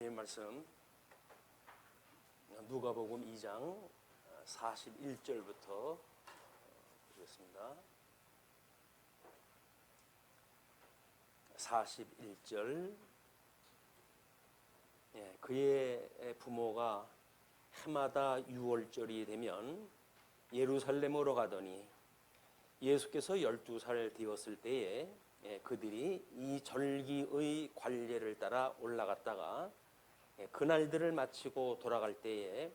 이 말씀 누가복음 2장 41절부터 보겠습니다. 41절. 그의 부모가 해마다 6월절이 되면 예루살렘으로 가더니 예수께서 12살 되었을 때에 그들이 이 절기의 관례를 따라 올라갔다가 그날들을 마치고 돌아갈 때에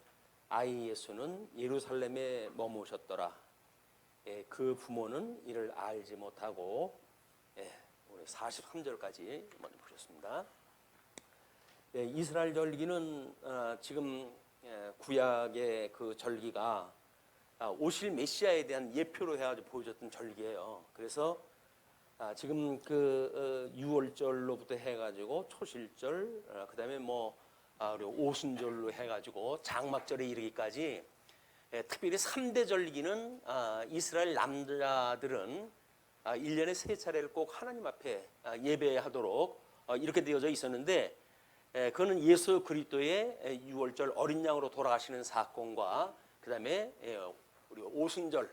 아이 예수는 예루살렘에 머무셨더라. 그 부모는 이를 알지 못하고 우리 43절까지 먼저 보셨습니다. 이스라엘 절기는 지금 구약의 그 절기가 오실 메시아에 대한 예표로 해가지고 보여줬던 절기예요. 그래서 지금 그 6월절로부터 해가지고 초실절, 그다음에 그리고 오순절로 해가지고 장막절에 이르기까지 특별히 3대 절기는 이스라엘 남자들은 1년에 3차례를 꼭 하나님 앞에 예배하도록 이렇게 되어져 있었는데, 그거는 예수 그리스도의 6월절 어린 양으로 돌아가시는 사건과 그다음에 우리 오순절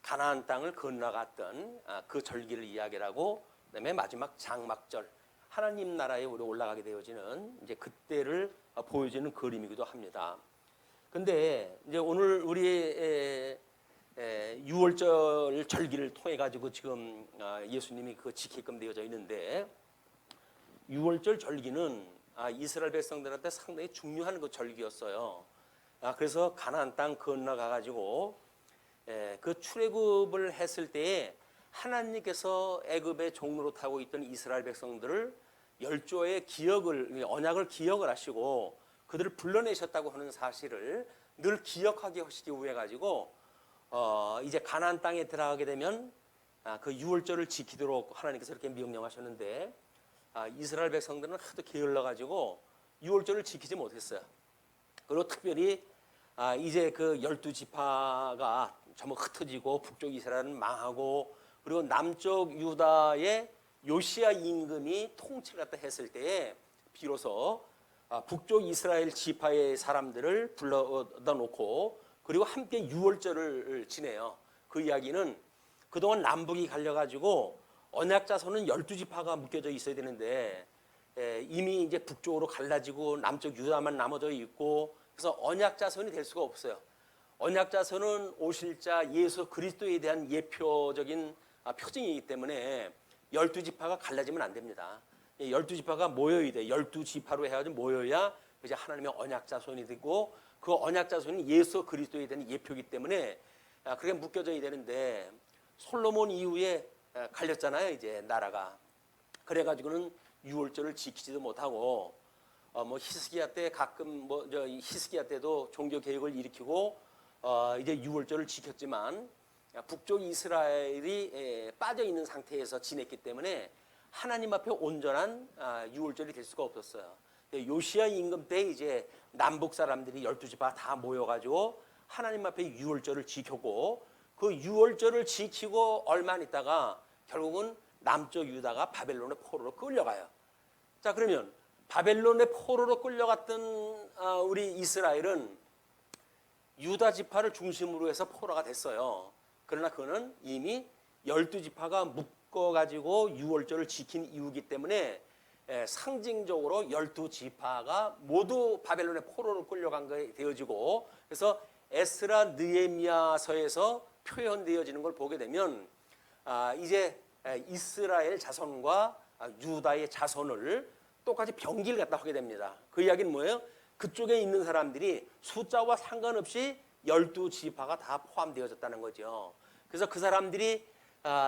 가나안 땅을 건너갔던 그 절기를 이야기를 하고, 그다음에 마지막 장막절 하나님 나라에 우리 올라가게 되어지는 이제 그때를 보여주는 그림이기도 합니다. 근데 이제 오늘 우리 6월절 절기를 통해 가지고 지금 예수님이 그 지키게끔 되어져 있는데, 6월절 절기는 이스라엘 백성들한테 상당히 중요한 그 절기였어요. 그래서 가나안 땅 건너가 가지고 그 출애굽을 했을 때에 하나님께서 애굽의 종로로 타고 있던 이스라엘 백성들을 열조의 기억을, 언약을 기억을 하시고 그들을 불러내셨다고 하는 사실을 늘 기억하게 하시기 위해 가지고 이제 가나안 땅에 들어가게 되면 그 6월절을 지키도록 하나님께서 이렇게 명령하셨는데, 이스라엘 백성들은 하도 게을러 가지고 6월절을 지키지 못했어요. 그리고 특별히 이제 그 12지파가 전부 흩어지고 북쪽 이스라엘은 망하고, 그리고 남쪽 유다의 요시야 임금이 통치를 갖다 했을 때에 비로소 북쪽 이스라엘 지파의 사람들을 불러다 놓고 그리고 함께 6월절을 지내요. 그 이야기는 그동안 남북이 갈려가지고 언약자손은 12지파가 묶여져 있어야 되는데 이미 이제 북쪽으로 갈라지고 남쪽 유다만 남아져 있고, 그래서 언약자손이 될 수가 없어요. 언약자손은 오실 자 예수 그리스도에 대한 예표적인 표징이기 때문에 12지파가 갈라지면 안 됩니다. 12지파가 모여야 돼. 12지파로 해가지고 모여야 이제 하나님의 언약자손이 되고, 그 언약자손이 예수 그리스도에 대한 예표이기 때문에 그렇게 묶여져야 되는데, 솔로몬 이후에 갈렸잖아요, 이제 나라가. 그래가지고는 6월절을 지키지도 못하고, 히스기야 때 가끔 히스기야 때도 종교 개혁을 일으키고 이제 6월절을 지켰지만 북쪽 이스라엘이 빠져 있는 상태에서 지냈기 때문에 하나님 앞에 온전한 6월절이 될 수가 없었어요. 요시야 임금 때 이제 남북 사람들이 12지파 다 모여가지고 하나님 앞에 6월절을 지켰고, 그 6월절을 지키고 얼마 안 있다가 결국은 남쪽 유다가 바벨론의 포로로 끌려가요. 자, 그러면 바벨론의 포로로 끌려갔던 우리 이스라엘은 유다 지파를 중심으로 해서 포로가 됐어요. 그러나 그는 이미 12지파가 묶어가지고 6월절을 지킨 이유이기 때문에 상징적으로 12지파가 모두 바벨론의 포로로 끌려간 게 되어지고, 그래서 에스라 느헤미야서에서 표현되어지는 걸 보게 되면 이제 이스라엘 자손과 유다의 자손을 똑같이 병기를 갖다 하게 됩니다. 그 이야기는 뭐예요? 그쪽에 있는 사람들이 숫자와 상관없이 12지파가 다 포함되어졌다는 거죠. 그래서 그 사람들이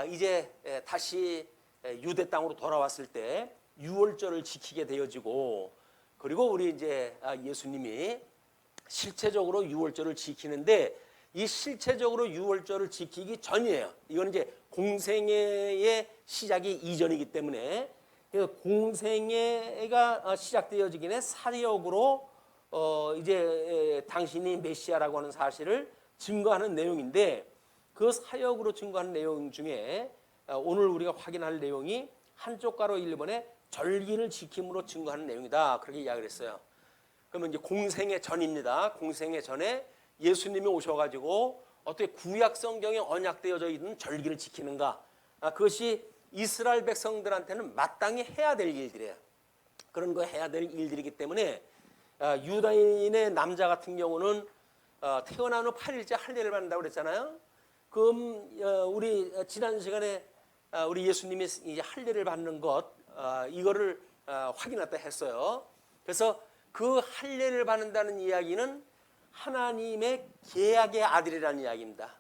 이제 다시 유대 땅으로 돌아왔을 때 6월절을 지키게 되어지고, 그리고 우리 이제 예수님이 실체적으로 6월절을 지키는데, 이 실체적으로 6월절을 지키기 전이에요. 이건 이제 공생애의 시작이 이전이기 때문에, 공생애가 시작되어지기 전에 사역으로 이제 당신이 메시아라고 하는 사실을 증거하는 내용인데, 그 사역으로 증거하는 내용 중에 오늘 우리가 확인할 내용이 한쪽 가로 1번에 절기를 지킴으로 증거하는 내용이다. 그렇게 이야기를 했어요. 그러면 이제 공생의 전입니다. 공생의 전에 예수님이 오셔가지고 어떻게 구약 성경에 언약되어져 있는 절기를 지키는가? 그것이 이스라엘 백성들한테는 마땅히 해야 될 일들이에요. 그런 거 해야 될 일들이기 때문에 유다인의 남자 같은 경우는 태어난 후 8일째 할례를 받는다고 그랬잖아요. 그럼 우리 지난 시간에 우리 예수님이 이제 할례를 받는 것 이거를 확인했다 했어요. 그래서 그 할례를 받는다는 이야기는 하나님의 계약의 아들이라는 이야기입니다.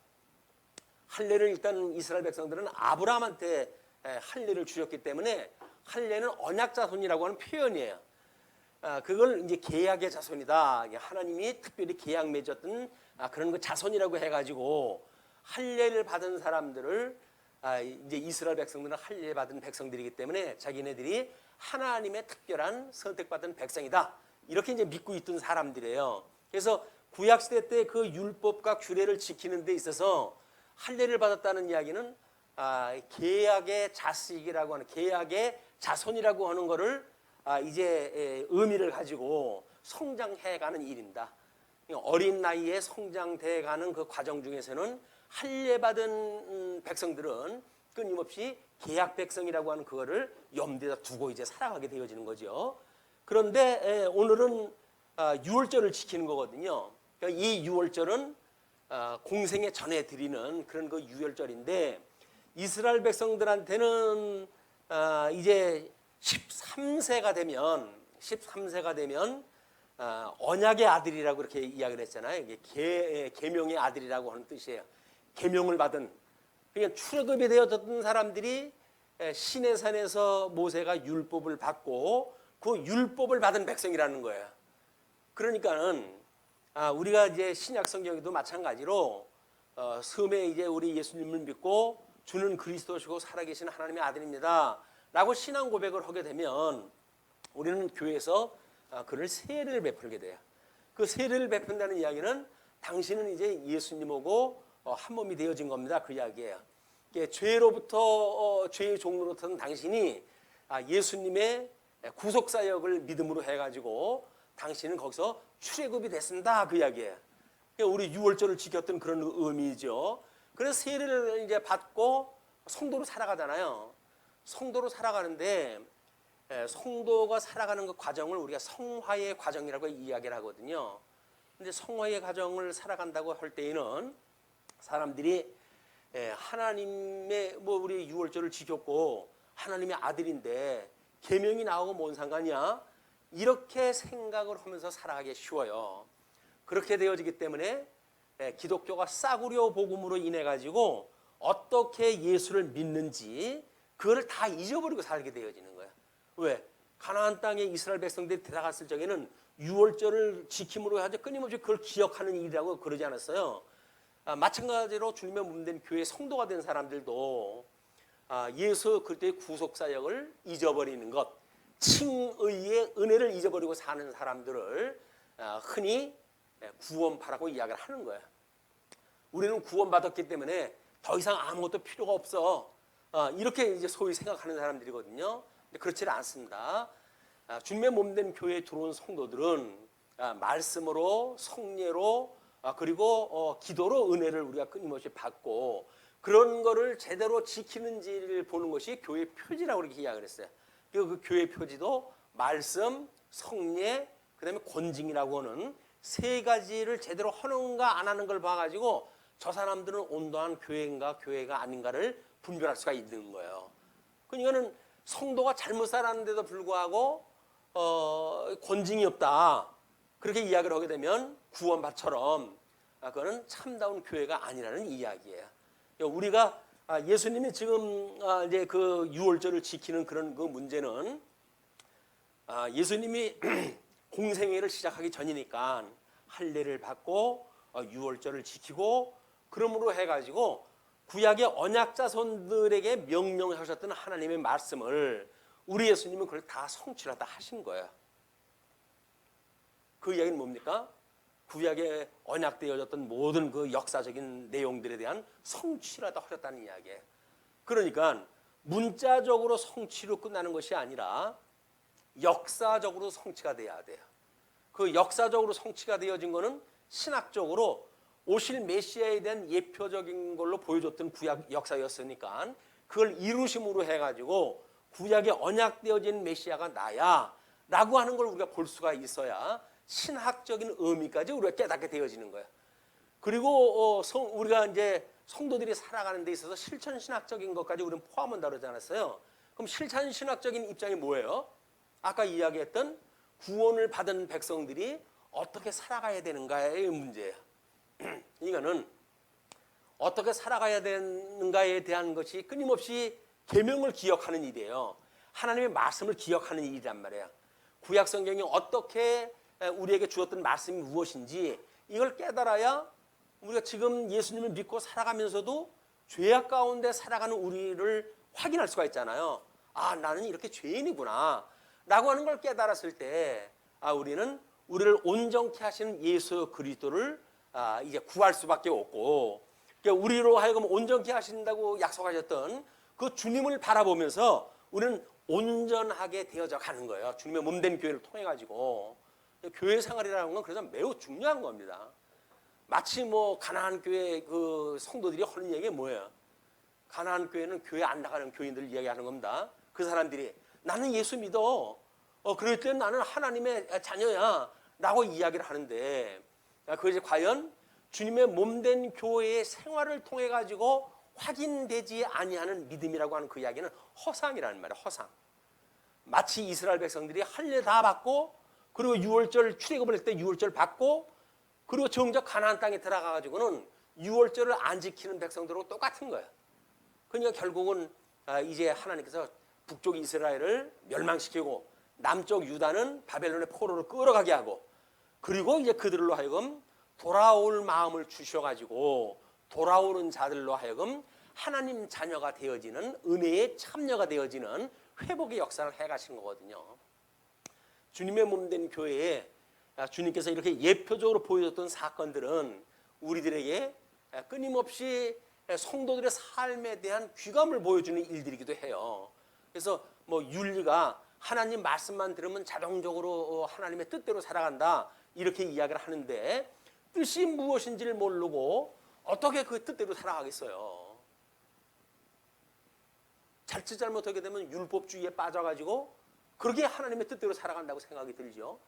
할례를 일단 이스라엘 백성들은 아브라함한테 할례를 주셨기 때문에 할례는 언약 자손이라고 하는 표현이에요. 그걸 이제 계약의 자손이다. 하나님이 특별히 계약 맺었던 그런 그 자손이라고 해가지고 할례를 받은 사람들을 이제 이스라엘 백성들은 할례 받은 백성들이기 때문에 자기네들이 하나님의 특별한 선택받은 백성이다. 이렇게 이제 믿고 있던 사람들이에요. 그래서 구약 시대 때 그 율법과 규례를 지키는 데 있어서 할례를 받았다는 이야기는 계약의 자식이라고 하는 계약의 자손이라고 하는 거를 이제 의미를 가지고 성장해가는 일입니다. 어린 나이에 성장돼가는 그 과정 중에서는 할례 받은 백성들은 끊임없이 계약 백성이라고 하는 그거를 염두에 두고 이제 살아가게 되어지는 거죠. 그런데 오늘은 유월절을 지키는 거거든요. 그러니까 이 유월절은 공생에 전해 드리는 그런 그 유월절인데 이스라엘 백성들한테는 이제 13세가 되면 언약의 아들이라고 이렇게 이야기를 했잖아요. 이게 계명의 아들이라고 하는 뜻이에요. 계명을 받은 그러니까 출애굽이 되어졌던 사람들이 시내산에서 모세가 율법을 받고 그 율법을 받은 백성이라는 거예요. 그러니까는 우리가 이제 신약 성경에도 마찬가지로 섬에 이제 우리 예수님을 믿고 주는 그리스도시고 살아계신 하나님의 아들입니다라고 신앙 고백을 하게 되면 우리는 교회에서 그를 세례를 베풀게 돼요. 그 세례를 베푼다는 이야기는 당신은 이제 예수님하고 한 몸이 되어진 겁니다. 그 이야기예요. 죄로부터 죄의 종로로부터는 당신이 예수님의 구속사역을 믿음으로 해가지고 당신은 거기서 출애굽이 됐습니다. 그 이야기예요. 우리 유월절을 지켰던 그런 의미죠. 그래서 세례를 이제 받고 성도로 살아가잖아요. 성도로 살아가는데 성도가 살아가는 그 과정을 우리가 성화의 과정이라고 이야기를 하거든요. 근데 성화의 과정을 살아간다고 할 때에는 사람들이 하나님의 우리 유월절을 지켰고 하나님의 아들인데 계명이 나오고 뭔 상관이야? 이렇게 생각을 하면서 살아가기 쉬워요. 그렇게 되어지기 때문에 기독교가 싸구려 복음으로 인해 가지고 어떻게 예수를 믿는지 그걸 다 잊어버리고 살게 되어지는 거야. 왜? 가나안 땅에 이스라엘 백성들이 들어갔을 적에는 유월절을 지킴으로 하죠. 끊임없이 그걸 기억하는 일이라고 그러지 않았어요. 마찬가지로 주님의 몸된 교회 성도가 된 사람들도 예수 그리스도의 구속사역을 잊어버리는 것, 칭의의 은혜를 잊어버리고 사는 사람들을 흔히 구원파라고 이야기를 하는 거예요. 우리는 구원받았기 때문에 더 이상 아무것도 필요가 없어. 이렇게 이제 소위 생각하는 사람들이거든요. 근데 그렇지는 않습니다. 주님의 몸된 교회에 들어온 성도들은 말씀으로 성례로 그리고 기도로 은혜를 우리가 끊임없이 받고 그런 거를 제대로 지키는지를 보는 것이 교회 표지라고 이렇게 이야기를 했어요. 그 교회 표지도 말씀, 성례, 그다음에 권징이라고 하는 세 가지를 제대로 하는가 안 하는 걸 봐가지고 저 사람들은 온전한 교회인가 교회가 아닌가를 분별할 수가 있는 거예요. 그러니까는 성도가 잘못 살았는데도 불구하고 권징이 없다. 그렇게 이야기를 하게 되면 구원받처럼 그거는 참다운 교회가 아니라는 이야기예요. 우리가 예수님이 지금 이제 그 유월절을 지키는 그런 그 문제는 예수님이 공생애를 시작하기 전이니까 할례를 받고 유월절을 지키고 그러므로 해가지고 구약의 언약자손들에게 명령하셨던 하나님의 말씀을 우리 예수님은 그걸 다 성취하다 하신 거예요. 그 이야기는 뭡니까? 구약에 언약되어졌던 모든 그 역사적인 내용들에 대한 성취를 하다 하셨다는 이야기예요. 그러니까 문자적으로 성취로 끝나는 것이 아니라 역사적으로 성취가 돼야 돼요. 그 역사적으로 성취가 되어진 것은 신학적으로 오실 메시아에 대한 예표적인 걸로 보여줬던 구약 역사였으니까 그걸 이루심으로 해가지고 구약에 언약되어진 메시아가 나야 라고 하는 걸 우리가 볼 수가 있어야 신학적인 의미까지 우리가 깨닫게 되어지는 거예요. 그리고 우리가 이제 성도들이 살아가는 데 있어서 실천 신학적인 것까지 우리는 포함한다고 그러지 않았어요? 그럼 실천 신학적인 입장이 뭐예요? 아까 이야기했던 구원을 받은 백성들이 어떻게 살아가야 되는가의 문제예요. 이거는 어떻게 살아가야 되는가에 대한 것이 끊임없이 계명을 기억하는 일이에요. 하나님의 말씀을 기억하는 일이란 말이에요. 구약 성경이 어떻게 우리에게 주었던 말씀이 무엇인지 이걸 깨달아야 우리가 지금 예수님을 믿고 살아가면서도 죄악 가운데 살아가는 우리를 확인할 수가 있잖아요. 아, 나는 이렇게 죄인이구나 라고 하는 걸 깨달았을 때 우리는 우리를 온전케 하시는 예수 그리스도를 이제 구할 수밖에 없고, 그러니까 우리로 하여금 온전케 하신다고 약속하셨던 그 주님을 바라보면서 우리는 온전하게 되어져 가는 거예요. 주님의 몸된 교회를 통해 가지고. 교회 생활이라는 건 그래서 매우 중요한 겁니다. 마치 뭐 가나안 교회 그 성도들이 하는 얘기가 뭐예요? 가나안 교회는 교회 안 나가는 교인들을 이야기하는 겁니다. 그 사람들이 나는 예수 믿어. 그럴 때 나는 하나님의 자녀야 라고 이야기를 하는데, 그것이 과연 주님의 몸된 교회의 생활을 통해 가지고 확인되지 아니하는 믿음이라고 하는 그 이야기는 허상이라는 말이에요. 허상. 마치 이스라엘 백성들이 할례 다 받고, 그리고 유월절 출애굽을 할 때 유월절 받고, 그리고 정작 가나안 땅에 들어가 가지고는 유월절을 안 지키는 백성들하고 똑같은 거예요. 그러니까 결국은 이제 하나님께서 북쪽 이스라엘을 멸망시키고 남쪽 유다는 바벨론의 포로로 끌어가게 하고, 그리고 이제 그들로 하여금 돌아올 마음을 주셔가지고 돌아오는 자들로 하여금 하나님 자녀가 되어지는, 은혜의 참여가 되어지는 회복의 역사를 해가신 거거든요. 주님의 몸된 교회에 주님께서 이렇게 예표적으로 보여줬던 사건들은 우리들에게 끊임없이 성도들의 삶에 대한 귀감을 보여주는 일들이기도 해요. 그래서 뭐 윤리가 하나님 말씀만 들으면 자동적으로 하나님의 뜻대로 살아간다 이렇게 이야기를 하는데, 뜻이 무엇인지를 모르고 어떻게 그 뜻대로 살아가겠어요? 자칫 잘못하게 되면 율법주의에 빠져가지고 그렇게 하나님의 뜻대로 살아간다고 생각이 들죠.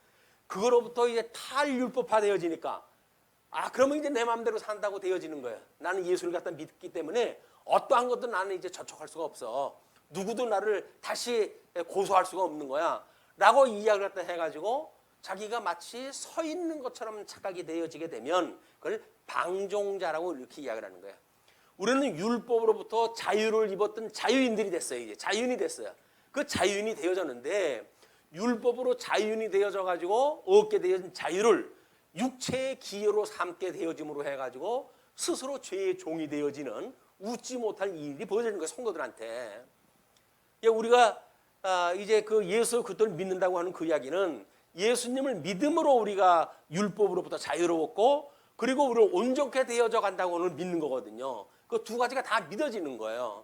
그거로부터 이제 탈율법화 되어지니까 그러면 이제 내 마음대로 산다고 되어지는 거예요. 나는 예수를 갖다 믿기 때문에 어떠한 것도 나는 이제 저촉할 수가 없어. 누구도 나를 다시 고소할 수가 없는 거야 라고 이야기를 갖다 해가지고 자기가 마치 서 있는 것처럼 착각이 되어지게 되면 그걸 방종자라고 이렇게 이야기를 하는 거예요. 우리는 율법으로부터 자유를 입었던 자유인들이 됐어요. 이제 자유인이 됐어요. 그 자유인이 되어졌는데, 율법으로 자유인이 되어져 가지고 얻게 되어진 자유를 육체의 기여로 삼게 되어짐으로 해가지고 스스로 죄의 종이 되어지는 웃지 못할 일이 벌어지는 거예요. 성도들한테. 우리가 이제 그 예수 그리스도를 믿는다고 하는 그 이야기는 예수님을 믿음으로 우리가 율법으로부터 자유로웠고, 그리고 우리를 온전케 되어져 간다고는 믿는 거거든요. 그 두 가지가 다 믿어지는 거예요.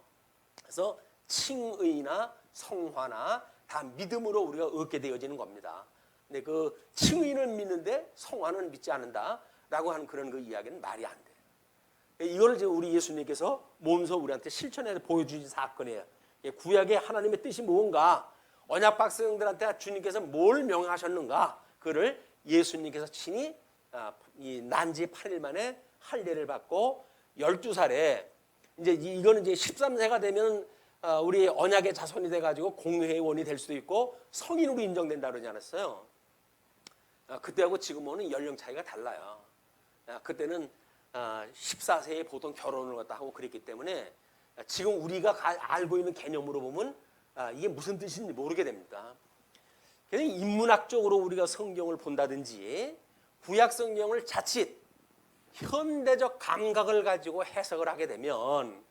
그래서 칭의나 성화나 다 믿음으로 우리가 얻게 되어지는 겁니다. 근데 그 칭의는 믿는데 성화는 믿지 않는다라고 하는 그런 그 이야기는 말이 안 돼요. 이걸 이제 우리 예수님께서 몸소 우리한테 실천해서 보여주신 사건이에요. 구약의 하나님의 뜻이 무언가, 언약 백성들한테 주님께서 뭘 명하셨는가, 그를 예수님께서 친히 이 난지 8일 만에 할례를 받고 12살에 이제 이거는 이제 13세가 되면 우리 언약의 자손이 돼가지고 공회원이 될 수도 있고 성인으로 인정된다 그러지 않았어요? 그때하고 지금은 연령 차이가 달라요. 그때는 14세에 보통 결혼을 갖다 하고 그랬기 때문에 지금 우리가 알고 있는 개념으로 보면 이게 무슨 뜻인지 모르게 됩니다. 그래서 인문학적으로 우리가 성경을 본다든지 구약 성경을 자칫 현대적 감각을 가지고 해석을 하게 되면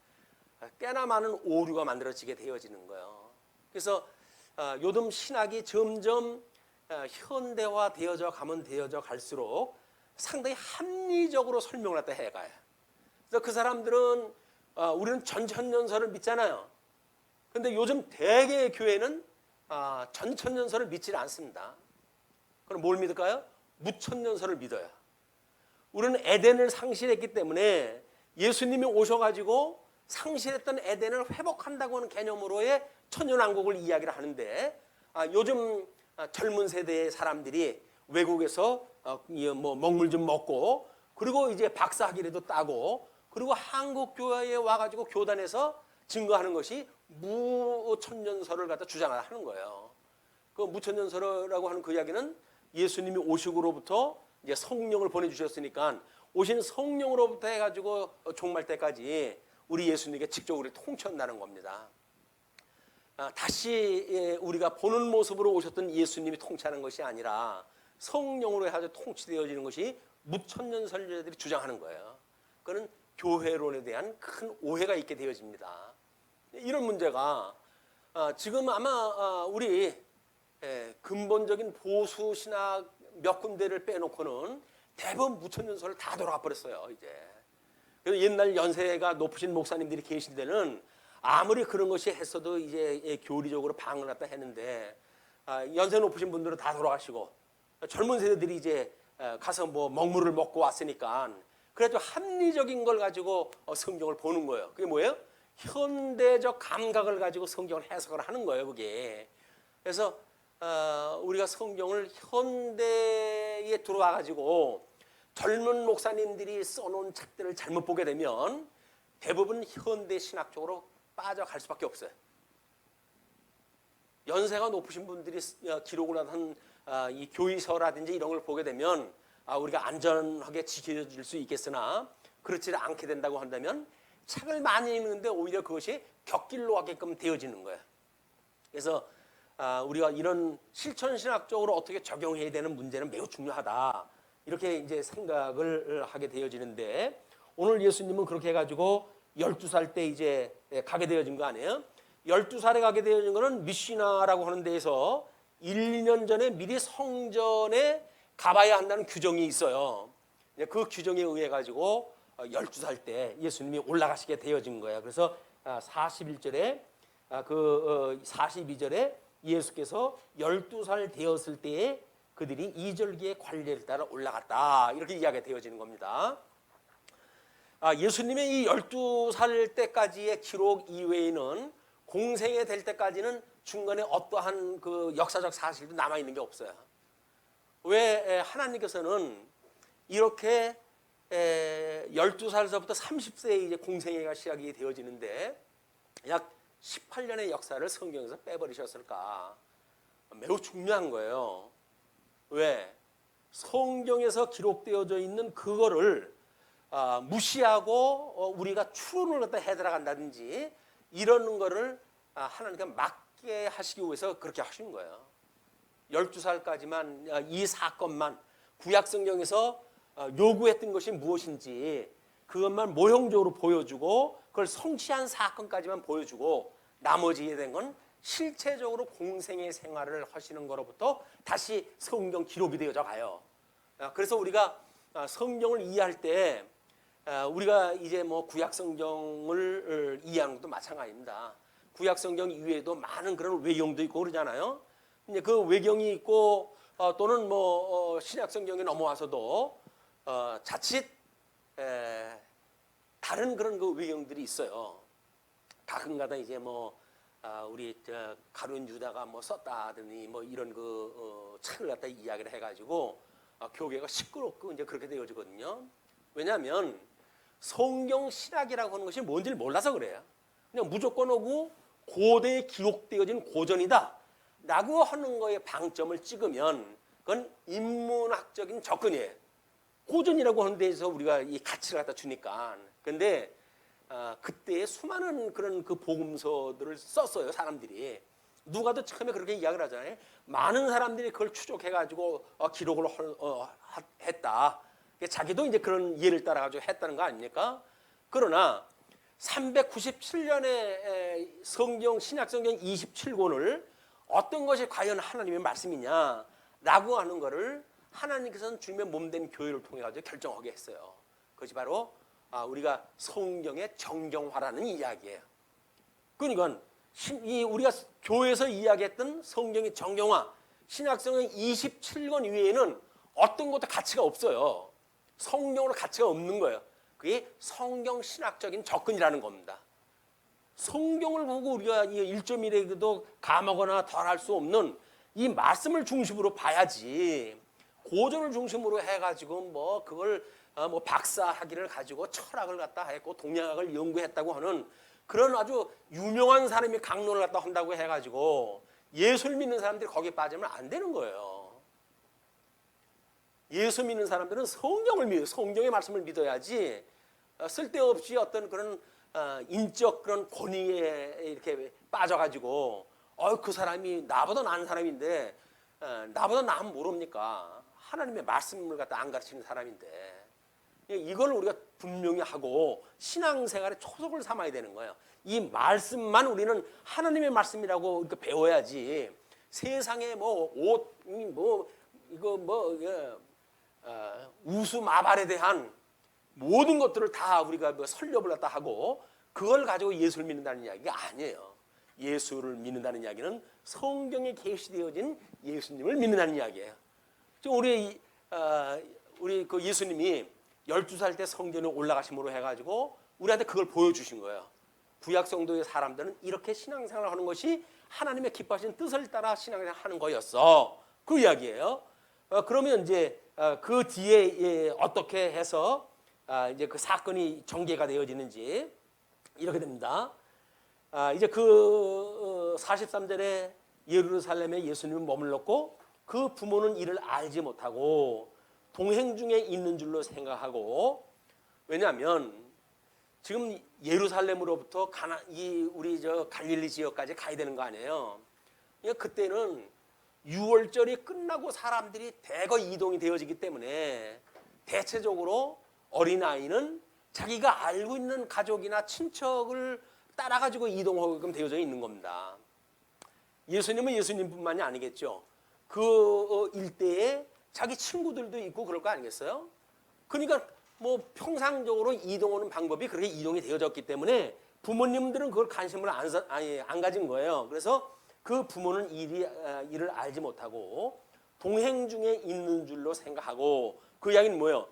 꽤나 많은 오류가 만들어지게 되어지는 거예요. 그래서 요즘 신학이 점점 현대화 되어져 가면 되어져 갈수록 상당히 합리적으로 설명을 갖다 해가요. 그래서 그 사람들은 우리는 전천년설을 믿잖아요. 근데 요즘 대개의 교회는 전천년설을 믿지 않습니다. 그럼 뭘 믿을까요? 무천년설을 믿어요. 우리는 에덴을 상실했기 때문에 예수님이 오셔가지고 상실했던 에덴을 회복한다고 하는 개념으로의 천년왕국을 이야기를 하는데, 요즘 젊은 세대의 사람들이 외국에서 뭐 먹물 좀 먹고, 그리고 이제 박사학위라도 따고, 그리고 한국 교회에 와가지고 교단에서 증거하는 것이 무천년설을 갖다 주장하는 거예요. 그 무천년설이라고 하는 그 이야기는 예수님이 오시고로부터 이제 성령을 보내주셨으니까 오신 성령으로부터 해가지고 종말 때까지 우리 예수님께 직접 우리 통치한다는 겁니다. 다시 우리가 보는 모습으로 오셨던 예수님이 통치하는 것이 아니라 성령으로 해서 통치되어지는 것이 무천년 선지자들이 주장하는 거예요. 그건 교회론에 대한 큰 오해가 있게 되어집니다. 이런 문제가 지금 아마 우리 근본적인 보수 신학 몇 군데를 빼놓고는 대부분 무천년설을 다 돌아가 버렸어요. 이제 그래서 옛날 연세가 높으신 목사님들이 계신 데는 아무리 그런 것이 했어도 이제 교리적으로 방을 갖다 했는데, 연세 높으신 분들은 다 돌아가시고 젊은 세대들이 이제 가서 뭐 먹물을 먹고 왔으니까 그래도 합리적인 걸 가지고 성경을 보는 거예요. 그게 뭐예요? 현대적 감각을 가지고 성경을 해석을 하는 거예요. 그게. 그래서 우리가 성경을 현대에 들어와 가지고 젊은 목사님들이 써놓은 책들을 잘못 보게 되면 대부분 현대 신학 쪽으로 빠져갈 수밖에 없어요. 연세가 높으신 분들이 기록을 한 이 교의서라든지 이런 걸 보게 되면 우리가 안전하게 지켜질 수 있겠으나 그렇지 않게 된다고 한다면 책을 많이 읽는데 오히려 그것이 곁길로 가게끔 되어지는 거예요. 그래서 우리가 이런 실천신학적으로 어떻게 적용해야 되는 문제는 매우 중요하다. 이렇게 이제 생각을 하게 되어지는데, 오늘 예수님은 그렇게 해가지고 12살 때 이제 가게 되어진 거 아니에요? 12살에 가게 되어진 거는 미시나라고 하는 데에서 1, 2년 전에 미리 성전에 가봐야 한다는 규정이 있어요. 그 규정에 의해 가지고 12살 때 예수님이 올라가시게 되어진 거예요. 그래서 41절에 42절에 예수께서 12살 되었을 때에 그들이 이절기의 관례를 따라 올라갔다. 이렇게 이야기가 되어지는 겁니다. 예수님의 이 12살 때까지의 기록 이외에는 공생애 될 때까지는 중간에 어떠한 그 역사적 사실도 남아있는 게 없어요. 왜 하나님께서는 이렇게 12살서부터 30세에 이제 공생애가 시작이 되어지는데 약 18년의 역사를 성경에서 빼버리셨을까? 매우 중요한 거예요. 왜? 성경에서 기록되어져 있는 그거를 무시하고 우리가 추론을 갖다 해들어간다든지 이런 거를 하나님께 맡게 하시기 위해서 그렇게 하신 거예요. 12살까지만 이 사건만 구약성경에서 요구했던 것이 무엇인지 그것만 모형적으로 보여주고 그걸 성취한 사건까지만 보여주고 나머지에 된 건 실체적으로 공생의 생활을 하시는 거로부터 다시 성경 기록이 되어져 가요. 그래서 우리가 성경을 이해할 때 우리가 이제 뭐 구약성경을 이해하는 것도 마찬가지입니다. 구약성경 이외에도 많은 그런 외경도 있고 그러잖아요. 이제 그 외경이 있고 또는 뭐 신약성경에 넘어와서도 자칫 다른 그런 그 외경들이 있어요. 가끔가다 이제 뭐 우리 가룟 유다가 뭐 썼다더니 뭐 이런 그 책을 갖다 이야기를 해가지고 교계가 시끄럽고 이제 그렇게 되어지거든요. 왜냐하면 성경 신학이라고 하는 것이 뭔지를 몰라서 그래요. 그냥 무조건 오고 고대에 기록되어진 고전이다 라고 하는 거에 방점을 찍으면 그건 인문학적인 접근이에요. 고전이라고 하는 데에서 우리가 이 가치를 갖다 주니까. 근데 그때에 수많은 그런 그 복음서들을 썼어요, 사람들이. 누가도 처음에 그렇게 이야기를 하잖아요. 많은 사람들이 그걸 추적해가지고 기록을 했다. 자기도 이제 그런 예를 따라가지고 했다는 거 아닙니까? 그러나 397년의 성경, 신약성경 27권을 어떤 것이 과연 하나님의 말씀이냐라고 하는 것을 하나님께서는 주님의 몸된 교회를 통해 가지고 결정하게 했어요. 그것이 바로 우리가 성경의 정경화라는 이야기예요. 그러니까 우리가 교회에서 이야기했던 성경의 정경화, 신약성경 27권 이외에는 어떤 것도 가치가 없어요. 성경으로 가치가 없는 거예요. 그게 성경 신학적인 접근이라는 겁니다. 성경을 보고 우리가 1.1에도 감하거나 덜할 수 없는 이 말씀을 중심으로 봐야지, 고전을 중심으로 해가지고 뭐 그걸 뭐 박사학위를 가지고 철학을 갖다 했고 동양학을 연구했다고 하는 그런 아주 유명한 사람이 강론을 갖다 한다고 해가지고 예수를 믿는 사람들이 거기에 빠지면 안 되는 거예요. 예수 믿는 사람들은 성경을 믿어요. 성경의 말씀을 믿어야지 쓸데없이 어떤 그런 인적 그런 권위에 이렇게 빠져가지고 그 사람이 나보다 나은 사람인데 나보다 나은 모릅니까? 하나님의 말씀을 갖다 안 가르치는 사람인데, 이걸 우리가 분명히 하고 신앙생활에 초석을 삼아야 되는 거예요. 이 말씀만 우리는 하나님의 말씀이라고 이렇게 배워야지, 세상에 뭐 옷, 뭐 이거 뭐 우수마발에 대한 모든 것들을 다 우리가 뭐 설립을 갖다 하고 그걸 가지고 예수를 믿는다는 이야기가 아니에요. 예수를 믿는다는 이야기는 성경에 계시되어진 예수님을 믿는다는 이야기예요. 우리 그 예수님이 12살 때 성전에 올라가심으로 해가지고 우리한테 그걸 보여주신 거예요. 구약 성도의 사람들은 이렇게 신앙생활을 하는 것이 하나님의 기뻐하신 뜻을 따라 신앙생활을 하는 거였어. 그 이야기예요. 그러면 이제 그 뒤에 어떻게 해서 이제 그 사건이 전개가 되어지는지 이렇게 됩니다. 이제 그 43절에 예루살렘에 예수님은 머물렀고 그 부모는 이를 알지 못하고 동행 중에 있는 줄로 생각하고, 왜냐하면 지금 예루살렘으로부터 우리 저 갈릴리 지역까지 가야 되는 거 아니에요. 그때는 유월절이 끝나고 사람들이 대거 이동이 되어지기 때문에 대체적으로 어린아이는 자기가 알고 있는 가족이나 친척을 따라가지고 이동하게끔 되어져 있는 겁니다. 예수님은 예수님뿐만이 아니겠죠. 그 일대에 자기 친구들도 있고 그럴 거 아니겠어요? 그러니까 뭐 평상적으로 이동하는 방법이 그렇게 이동이 되어졌기 때문에 부모님들은 그걸 관심을 안 가진 거예요. 그래서 그 부모는 이를 알지 못하고 동행 중에 있는 줄로 생각하고, 그 이야기는 뭐예요?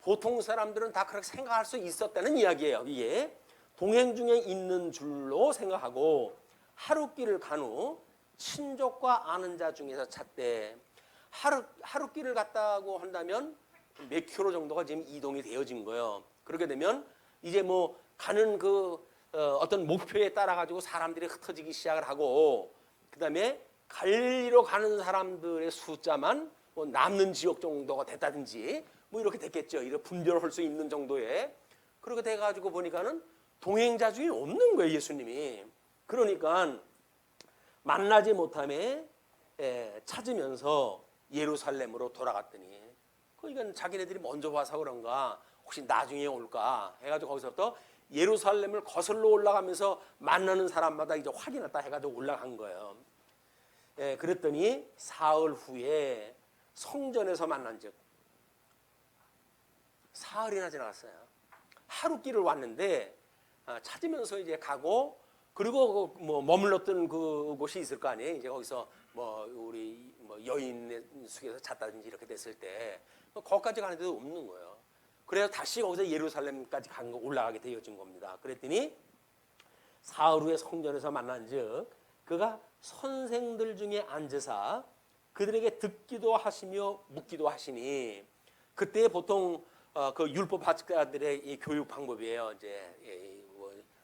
보통 사람들은 다 그렇게 생각할 수 있었다는 이야기예요. 이게 동행 중에 있는 줄로 생각하고 하룻길을 간 후 친족과 아는 자 중에서 찾되, 하룻길을 갔다고 한다면 몇 킬로 정도가 지금 이동이 되어진 거예요. 그렇게 되면 이제 뭐 가는 그 어떤 목표에 따라 가지고 사람들이 흩어지기 시작을 하고, 그다음에 갈릴리로 가는 사람들의 숫자만 뭐 남는 지역 정도가 됐다든지 뭐 이렇게 됐겠죠. 이렇게 분별할 수 있는 정도에. 그렇게 돼 가지고 보니까는 동행자 중에 없는 거예요, 예수님이. 그러니까 만나지 못함에 찾으면서 예루살렘으로 돌아갔더니, 그러니까 자기네들이 먼저 와서 그런가, 혹시 나중에 올까 해가지고 거기서부터 예루살렘을 거슬러 올라가면서 만나는 사람마다 이제 확인했다 해가지고 올라간 거예요. 그랬더니 사흘 후에 성전에서 만난즉, 사흘이나 지나갔어요. 하룻길을 왔는데 찾으면서 이제 가고, 그리고 뭐 머물렀던 그 곳이 있을 거 아니에요. 이제 거기서 뭐 우리 뭐 여인 숙에서 잤다든지 이렇게 됐을 때 거기까지 가는 데도 없는 거예요. 그래서 다시 거기서 예루살렘까지 올라가게 되어진 겁니다. 그랬더니 사흘 후에 성전에서 만난즉 그가 선생들 중에 앉으사 그들에게 듣기도 하시며 묻기도 하시니, 그때 보통 그 율법 학자들의 이 교육 방법이에요. 이제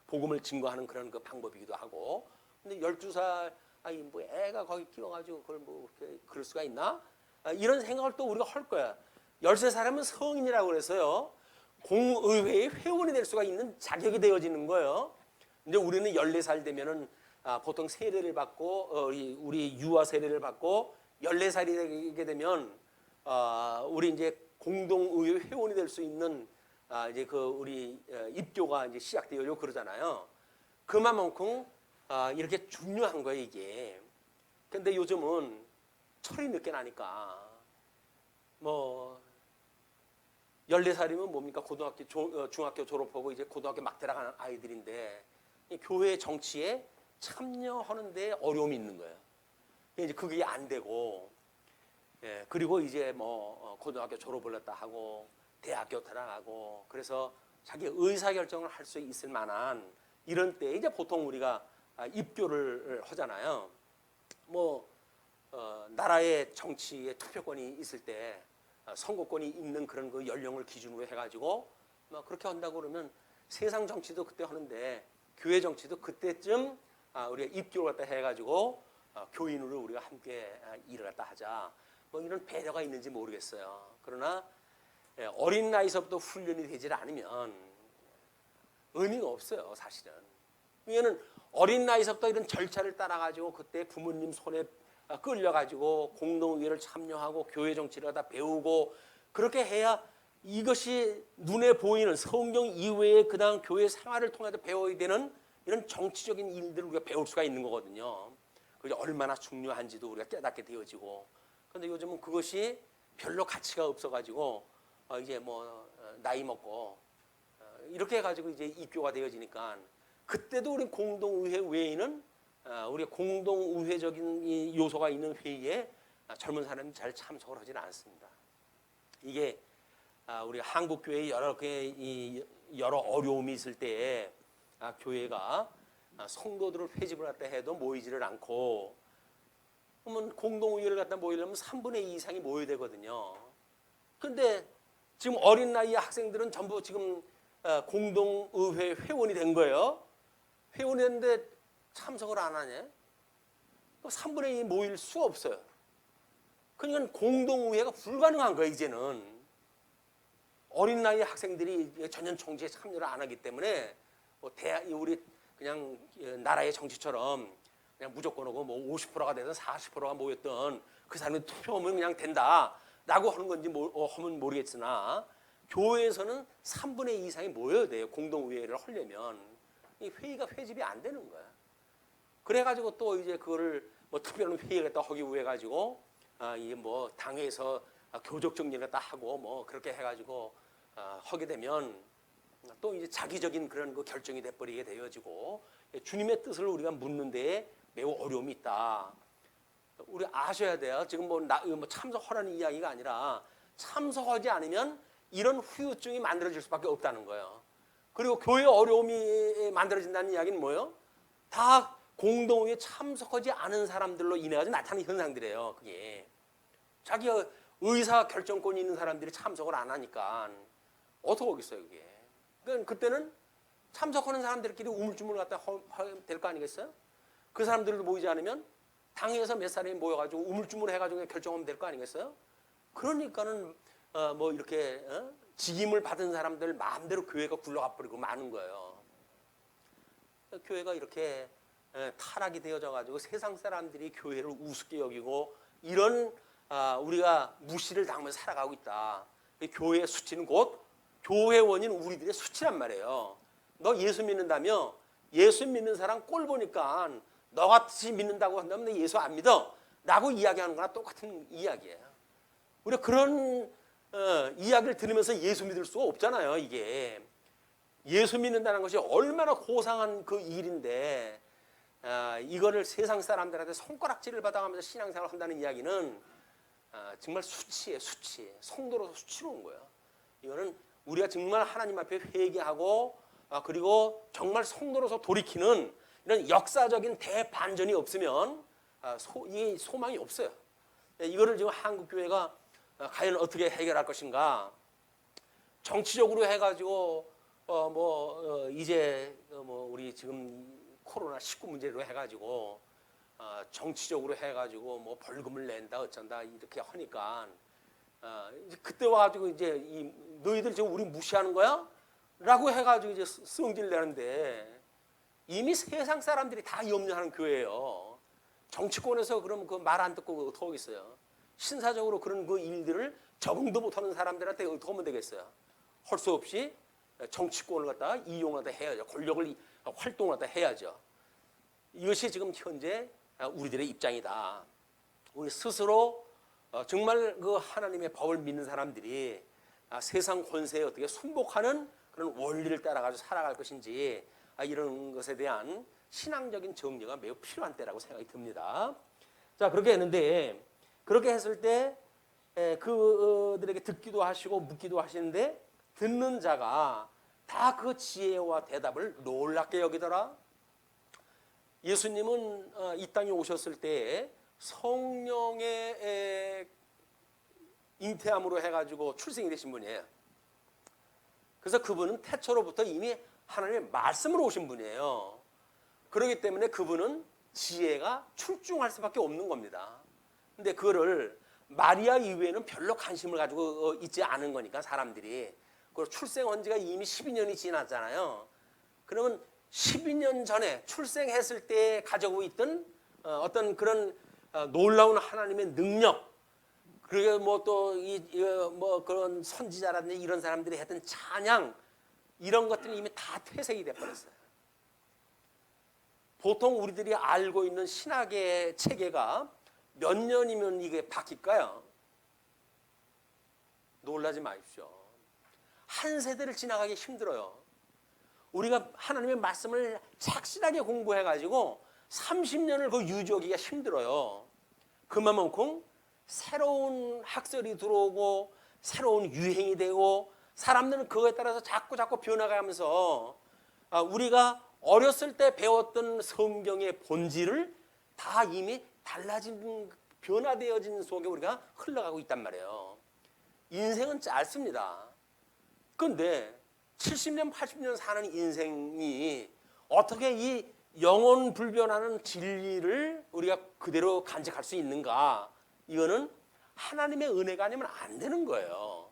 복음을 증거하는 그런 그 방법이기도 하고. 근데 12살 뭐 애가 거기 끼워가지고 그걸 뭐 그럴 수가 있나? 이런 생각을 또 우리가 할 거야. 13살이면 성인이라고 그래서요, 공의회의 회원이 될 수가 있는 자격이 되어지는 거예요. 이제 우리는 14살 되면은 보통 세례를 받고 우리 유아 세례를 받고 14살이 되게 되면 우리 이제 공동의회 회원이 될 수 있는 이제 그 우리 입교가 이제 시작되어요, 그러잖아요. 그만큼 이렇게 중요한 거예요, 이게. 근데 요즘은 철이 늦게 나니까 뭐 14살이면 뭡니까? 중학교 졸업하고 이제 고등학교 막 들어가는 아이들인데, 교회 정치에 참여하는데 어려움이 있는 거예요. 이제 그게 안 되고, 그리고 이제 뭐 고등학교 졸업을 했다 하고 대학교 들어가고 그래서 자기 의사 결정을 할 수 있을 만한 이런 때 이제 보통 우리가 입교를 하잖아요. 뭐 나라의 정치에 투표권이 있을 때 선거권이 있는 그런 그 연령을 기준으로 해가지고 그렇게 한다고 그러면 세상 정치도 그때 하는데 교회 정치도 그때쯤 우리가 입교를 갖다 해가지고 교인으로 우리가 함께 일을 갖다 하자. 뭐 이런 배려가 있는지 모르겠어요. 그러나 어린 나이서부터 훈련이 되질 않으면 의미가 없어요, 사실은. 왜냐하면 어린 나이서부터 이런 절차를 따라가지고 그때 부모님 손에 끌려가지고 공동의회를 참여하고 교회 정치를 다 배우고 그렇게 해야 이것이 눈에 보이는 성경 이외의 그다음 교회 생활을 통해서 배워야 되는 이런 정치적인 일들을 우리가 배울 수가 있는 거거든요. 그게 얼마나 중요한지도 우리가 깨닫게 되어지고. 그런데 요즘은 그것이 별로 가치가 없어가지고 이제 뭐 나이 먹고 이렇게 해가지고 이제 입교가 되어지니까 그때도 우리 공동의회 외에는 우리가 공동의회적인 요소가 있는 회의에 젊은 사람이 잘 참석을 하지는 않습니다. 이게 우리 한국 교회에 여러 어려움이 있을 때에 교회가 성도들을 회집을 갖다 해도 모이지를 않고 그러면 공동의회를 갖다 모이려면 3분의 2 이상이 모여야 되거든요. 그런데 지금 어린 나이의 학생들은 전부 지금 공동의회 회원이 된 거예요. 회원이 됐는데 참석을 안 하냐? 3분의 2 모일 수가 없어요. 그러니까 공동의회가 불가능한 거예요, 이제는. 어린 나이의 학생들이 전년 총지에 참여를 안 하기 때문에 우리 그냥 나라의 정치처럼 그냥 무조건 하고 뭐 50%가 되든 40%가 모였던 그 사람이 투표하면 그냥 된다라고 하는 건지 하면 모르겠으나 교회에서는 3분의 2 이상이 모여야 돼요. 공동의회를 하려면. 이 회의가 회집이 안 되는 거야. 그래가지고 또 이제 그거를 뭐 특별한 회의를 갖다 하기 위해 가지고 이게 뭐 당회에서 교적 정리를 갖다 하고 뭐 그렇게 해가지고 하게 되면 또 이제 자기적인 그런 그 결정이 돼버리게 되어지고 주님의 뜻을 우리가 묻는 데에 매우 어려움이 있다. 우리 아셔야 돼요. 지금 뭐 참석하라는 이야기가 아니라 참석하지 않으면 이런 후유증이 만들어질 수밖에 없다는 거예요. 그리고 교회 어려움이 만들어진다는 이야기는 뭐예요? 다 공동회에 참석하지 않은 사람들로 인해 가지고 나타나는 현상들이에요. 그게 자기 의사 결정권이 있는 사람들이 참석을 안 하니까 어떻게 하겠어요, 그게? 그러니까 그때는 참석하는 사람들끼리 우물쭈물 갖다 될 거 아니겠어요? 그 사람들도 모이지 않으면 당에서 몇 사람이 모여가지고 우물쭈물 해가지고 결정하면 될 거 아니겠어요? 그러니까는 뭐 이렇게 직임을 받은 사람들 마음대로 교회가 굴러가 버리고 마는 거예요. 교회가 이렇게 타락이 되어져 가지고 세상 사람들이 교회를 우습게 여기고 이런 우리가 무시를 당하면서 살아가고 있다. 교회의 수치는 곧 교회원인 우리들의 수치란 말이에요. 너 예수 믿는다며 예수 믿는 사람 꼴 보니까 너같이 믿는다고 한다면 너 예수 안 믿어 라고 이야기하는 거나 똑같은 이야기예요. 우리가 그런 이야기를 들으면서 예수 믿을 수가 없잖아요. 이게 예수 믿는다는 것이 얼마나 고상한 그 일인데 이거를 세상 사람들한테 손가락질을 받아가면서 신앙생활을 한다는 이야기는 정말 수치예요. 수치. 성도로서 수치로운 거예요. 이거는 우리가 정말 하나님 앞에 회개하고 그리고 정말 성도로서 돌이키는 이런 역사적인 대반전이 없으면 이 소망이 없어요. 이거를 지금 한국교회가 과연 어떻게 해결할 것인가? 정치적으로 해가지고 이제 우리 지금 코로나19 문제로 해가지고 정치적으로 해가지고 뭐 벌금을 낸다 어쩐다 이렇게 하니까 이제 그때 와가지고 이제 너희들 지금 우리 무시하는 거야? 라고 해가지고 이제 성질 내는데 이미 세상 사람들이 다 염려하는 교회예요. 정치권에서 그러면 그 말 안 듣고 어떻게 하겠어요? 신사적으로 그런 그 일들을 적응도 못하는 사람들한테 어떻게 하면 되겠어요? 할 수 없이 정치권을 갖다가 이용하다 해야죠. 권력을 활동하다 해야죠. 이것이 지금 현재 우리들의 입장이다. 우리 스스로 정말 그 하나님의 법을 믿는 사람들이 세상 권세에 어떻게 순복하는 그런 원리를 따라가지고 살아갈 것인지 이런 것에 대한 신앙적인 정리가 매우 필요한 때라고 생각이 듭니다. 자, 그렇게 했는데 그렇게 했을 때 그들에게 듣기도 하시고 묻기도 하시는데 듣는 자가 다 그 지혜와 대답을 놀랍게 여기더라. 예수님은 이 땅에 오셨을 때 성령의 잉태함으로 해가지고 출생이 되신 분이에요. 그래서 그분은 태초로부터 이미 하나님의 말씀으로 오신 분이에요. 그렇기 때문에 그분은 지혜가 출중할 수밖에 없는 겁니다. 근데 그거를 마리아 이후에는 별로 관심을 가지고 있지 않은 거니까 사람들이. 그리고 출생한 지가 이미 12년이 지났잖아요. 그러면 12년 전에 출생했을 때 가지고 있던 어떤 그런 놀라운 하나님의 능력, 그리고 뭐 또 뭐 그런 선지자라든지 이런 사람들이 했던 찬양, 이런 것들이 이미 다 퇴색이 돼버렸어요. 보통 우리들이 알고 있는 신학의 체계가 몇 년이면 이게 바뀔까요? 놀라지 마십시오. 한 세대를 지나가기 힘들어요. 우리가 하나님의 말씀을 착실하게 공부해가지고 30년을 그 유지하기가 힘들어요. 그만큼 새로운 학설이 들어오고 새로운 유행이 되고 사람들은 그거에 따라서 자꾸 변화가면서 우리가 어렸을 때 배웠던 성경의 본질을 다 이미 달라진 변화되어진 속에 우리가 흘러가고 있단 말이에요. 인생은 짧습니다. 그런데 70년, 80년 사는 인생이 어떻게 이 영원 불변하는 진리를 우리가 그대로 간직할 수 있는가? 이거는 하나님의 은혜가 아니면 안 되는 거예요.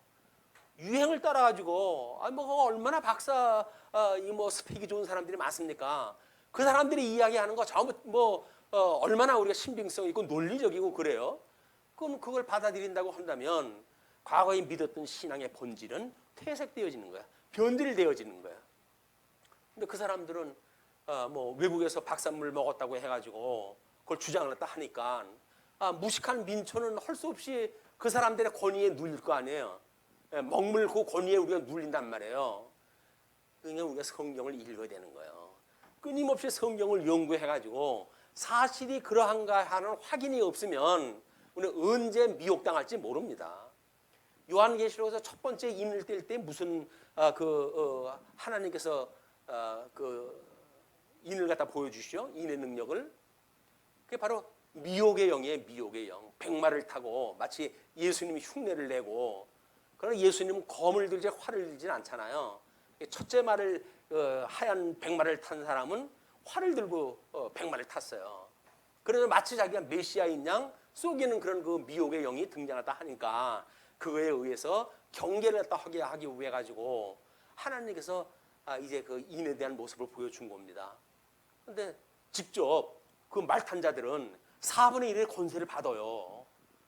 유행을 따라가지고 뭐 얼마나 박사 뭐 스펙이 좋은 사람들이 많습니까? 그 사람들이 이야기하는 거 전부 뭐 얼마나 우리가 신빙성 있고 논리적이고 그래요. 그럼 그걸 받아들인다고 한다면 과거에 믿었던 신앙의 본질은 퇴색되어지는 거야. 변질되어지는 거야. 근데 그 사람들은 뭐 외국에서 박사물 먹었다고 해가지고 그걸 주장을 했다 하니까 무식한 민초는 할 수 없이 그 사람들의 권위에 눌릴 거 아니에요. 먹물고 권위에 우리가 눌린단 말이에요. 그러니까 우리가 성경을 읽어야 되는 거예요. 끊임없이 성경을 연구해가지고 사실이 그러한가 하는 확인이 없으면 우리는 언제 미혹당할지 모릅니다. 요한계시록에서 첫 번째 인을 뗄 때 무슨 하나님께서 그 인을 갖다 보여주시죠? 인의 능력을. 그게 바로 미혹의 영이에요. 미혹의 영. 백마를 타고 마치 예수님이 흉내를 내고, 그러나 예수님은 검을 들지 활을 들진 않잖아요. 첫째 말을 하얀 백마를 탄 사람은 활을 들고 백마를 탔어요. 그래서 마치 자기가 메시아인 양 속이는 그런 그 미혹의 영이 등장하다 하니까 그거에 의해서 경계를 하기 위해 가지고 하나님께서 이제 그 인에 대한 모습을 보여준 겁니다. 그런데 직접 그 말 탄 자들은 4분의 1의 권세를 받아요.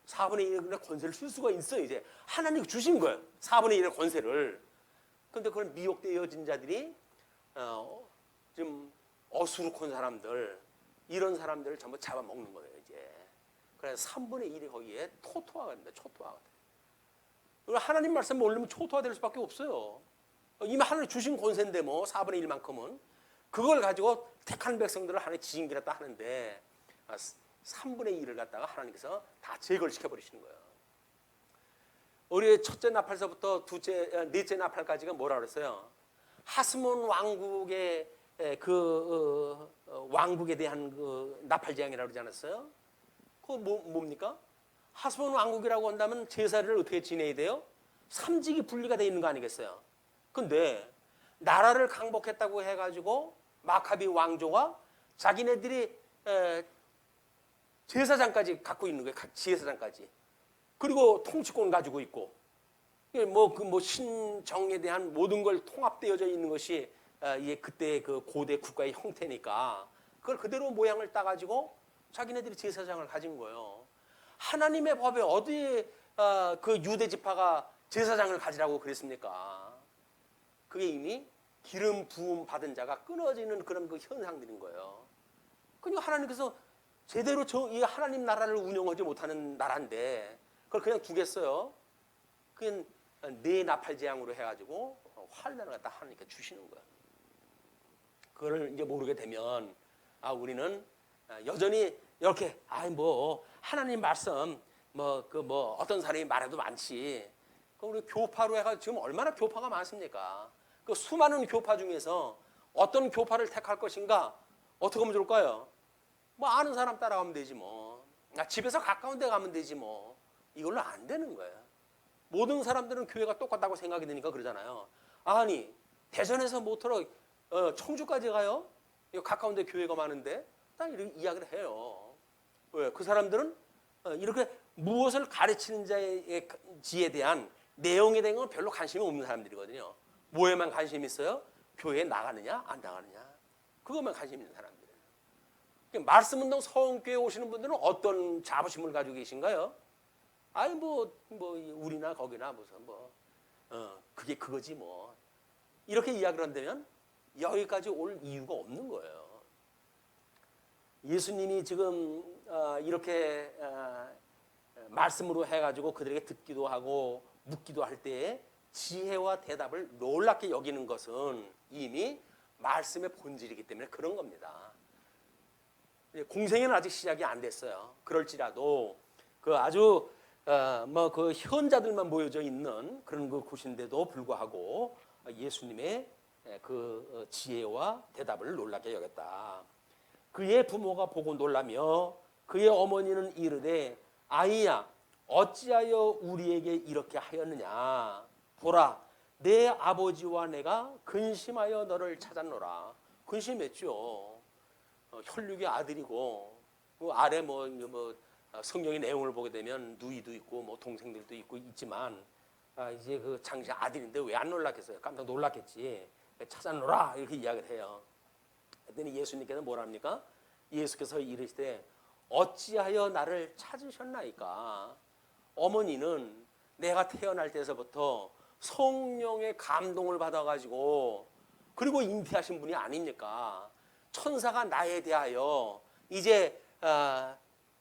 4분의 1의 권세를 쓸 수가 있어요. 이제 하나님이 주신 거예요. 4분의 1의 권세를. 그런데 그걸 미혹되어진 자들이 좀 어수룩한 사람들, 이런 사람들을 전부 잡아먹는 거예요. 이제 그래서 3분의 1이 거기에 토토화가 됩니다. 초토화가 돼요. 하나님 말씀 모르면 초토화될 수밖에 없어요. 이미 하나님 주신 권세인데 뭐 4분의 1만큼은 그걸 가지고 택한 백성들을 하나님 지진기렸다 하는데 3분의 1을 갖다가 하나님께서 다 제거를 시켜버리시는 거예요. 우리 첫째 나팔서부터 넷째 나팔까지가 뭐라 그랬어요? 하스몬 왕국의 왕국에 대한 그 나팔재앙이라고 그러지 않았어요? 그거 뭡니까? 하스몬 왕국이라고 한다면 제사를 어떻게 지내야 돼요? 삼직이 분리가 되어 있는 거 아니겠어요? 근데 나라를 강복했다고 해가지고 마카비 왕조가 자기네들이 제사장까지 갖고 있는 거예요. 각 제사장까지. 그리고 통치권 가지고 있고, 뭐 신정에 대한 모든 걸 통합되어져 있는 것이 그때 그 고대 국가의 형태니까 그걸 그대로 모양을 따가지고 자기네들이 제사장을 가진 거예요. 하나님의 법에 어디에 그 유대 지파가 제사장을 가지라고 그랬습니까? 그게 이미 기름 부음 받은 자가 끊어지는 그런 그 현상들인 거예요. 그러니까 하나님께서 제대로 이 하나님 나라를 운영하지 못하는 나라인데 그걸 그냥 두겠어요? 그냥 네 나팔 재앙으로 해가지고 환란을 갖다 하나님께 주시는 거예요. 그걸 이제 모르게 되면 우리는 여전히 이렇게 뭐 하나님 말씀 뭐 어떤 사람이 말해도 많지. 우리 교파로 해가 지금 얼마나 교파가 많습니까? 그 수많은 교파 중에서 어떤 교파를 택할 것인가? 어떻게 하면 좋을까요? 뭐 아는 사람 따라가면 되지 뭐. 집에서 가까운 데 가면 되지 뭐. 이걸로 안 되는 거예요. 모든 사람들은 교회가 똑같다고 생각이 드니까 그러잖아요. 아니 대전에서 모터로 청주까지 가요? 가까운 데 교회가 많은데 딱 이렇게 이야기를 해요. 왜? 그 사람들은 이렇게 무엇을 가르치는 지에 대한 내용에 대한 건 별로 관심이 없는 사람들이거든요. 뭐에만 관심이 있어요? 교회에 나가느냐 안 나가느냐. 그것만 관심 있는 사람들이에요. 말씀 운동 서원교회 오시는 분들은 어떤 자부심을 가지고 계신가요? 아니 뭐 우리나 거기나 무슨 그게 그거지 뭐. 이렇게 이야기를 한다면 여기까지 올 이유가 없는 거예요. 예수님이 지금 이렇게 말씀으로 해가지고 그들에게 듣기도 하고 묻기도 할 때에 지혜와 대답을 놀랍게 여기는 것은 이미 말씀의 본질이기 때문에 그런 겁니다. 공생애는 아직 시작이 안 됐어요. 그럴지라도 그 아주 그 현자들만 모여져 있는 그런 그 곳인데도 불구하고 예수님의 그 지혜와 대답을 놀랍게 여겼다. 그의 부모가 보고 놀라며 그의 어머니는 이르되 아이야 어찌하여 우리에게 이렇게 하였느냐. 보라 내 아버지와 내가 근심하여 너를 찾았노라. 근심했죠. 혈육의 아들이고 아래 성경의 내용을 보게 되면 누이도 있고 뭐 동생들도 있고 있지만 이제 그 장시 아들인데 왜 안 놀랐겠어요? 깜짝 놀랐겠지. 찾아노라 이렇게 이야기를 해요. 그랬더니 예수님께서 뭐랍니까? 예수께서 이르시되 어찌하여 나를 찾으셨나이까? 어머니는 내가 태어날 때서부터 성령의 감동을 받아가지고 그리고 잉태하신 분이 아닙니까? 천사가 나에 대하여 이제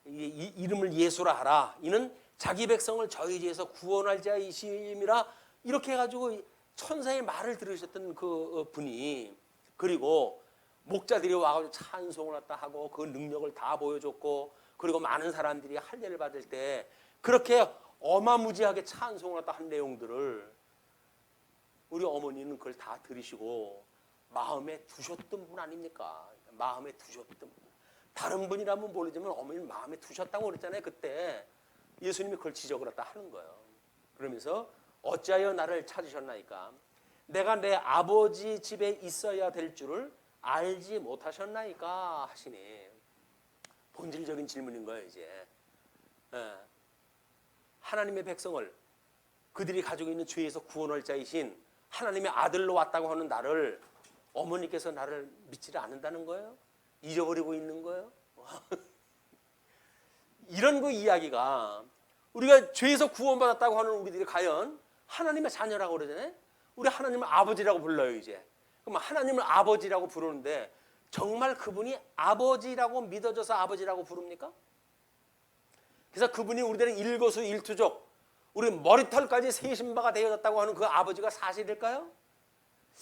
이름을 예수라 하라. 이는 자기 백성을 저희 죄에서 구원할 자이심이라 이렇게 해가지고 천사의 말을 들으셨던 그 분이 그리고 목자들이 와가지고 찬송을 갖다 하고 그 능력을 다 보여줬고 그리고 많은 사람들이 할례를 받을 때 그렇게 어마무지하게 찬송을 갖다 한 내용들을 우리 어머니는 그걸 다 들으시고 마음에 두셨던 분 아닙니까? 마음에 두셨던 분. 다른 분이라면 모르지만 어머니는 마음에 두셨다고 그랬잖아요. 그때 예수님이 그걸 지적을 갖다 하는 거예요. 그러면서 어찌하여 나를 찾으셨나이까? 내가 내 아버지 집에 있어야 될 줄을 알지 못하셨나이까 하시니 본질적인 질문인 거예요. 이제 하나님의 백성을 그들이 가지고 있는 죄에서 구원할 자이신 하나님의 아들로 왔다고 하는 나를 어머니께서 나를 믿지를 않는다는 거예요? 잊어버리고 있는 거예요? 이런 그 이야기가 우리가 죄에서 구원받았다고 하는 우리들이 과연 하나님의 자녀라고 그러잖아요. 우리 하나님을 아버지라고 불러요. 이제 그럼 하나님을 아버지라고 부르는데 정말 그분이 아버지라고 믿어져서 아버지라고 부릅니까? 그래서 그분이 우리들은 일거수일투족 우리 머리털까지 세신바가 되어졌다고 하는 그 아버지가 사실일까요?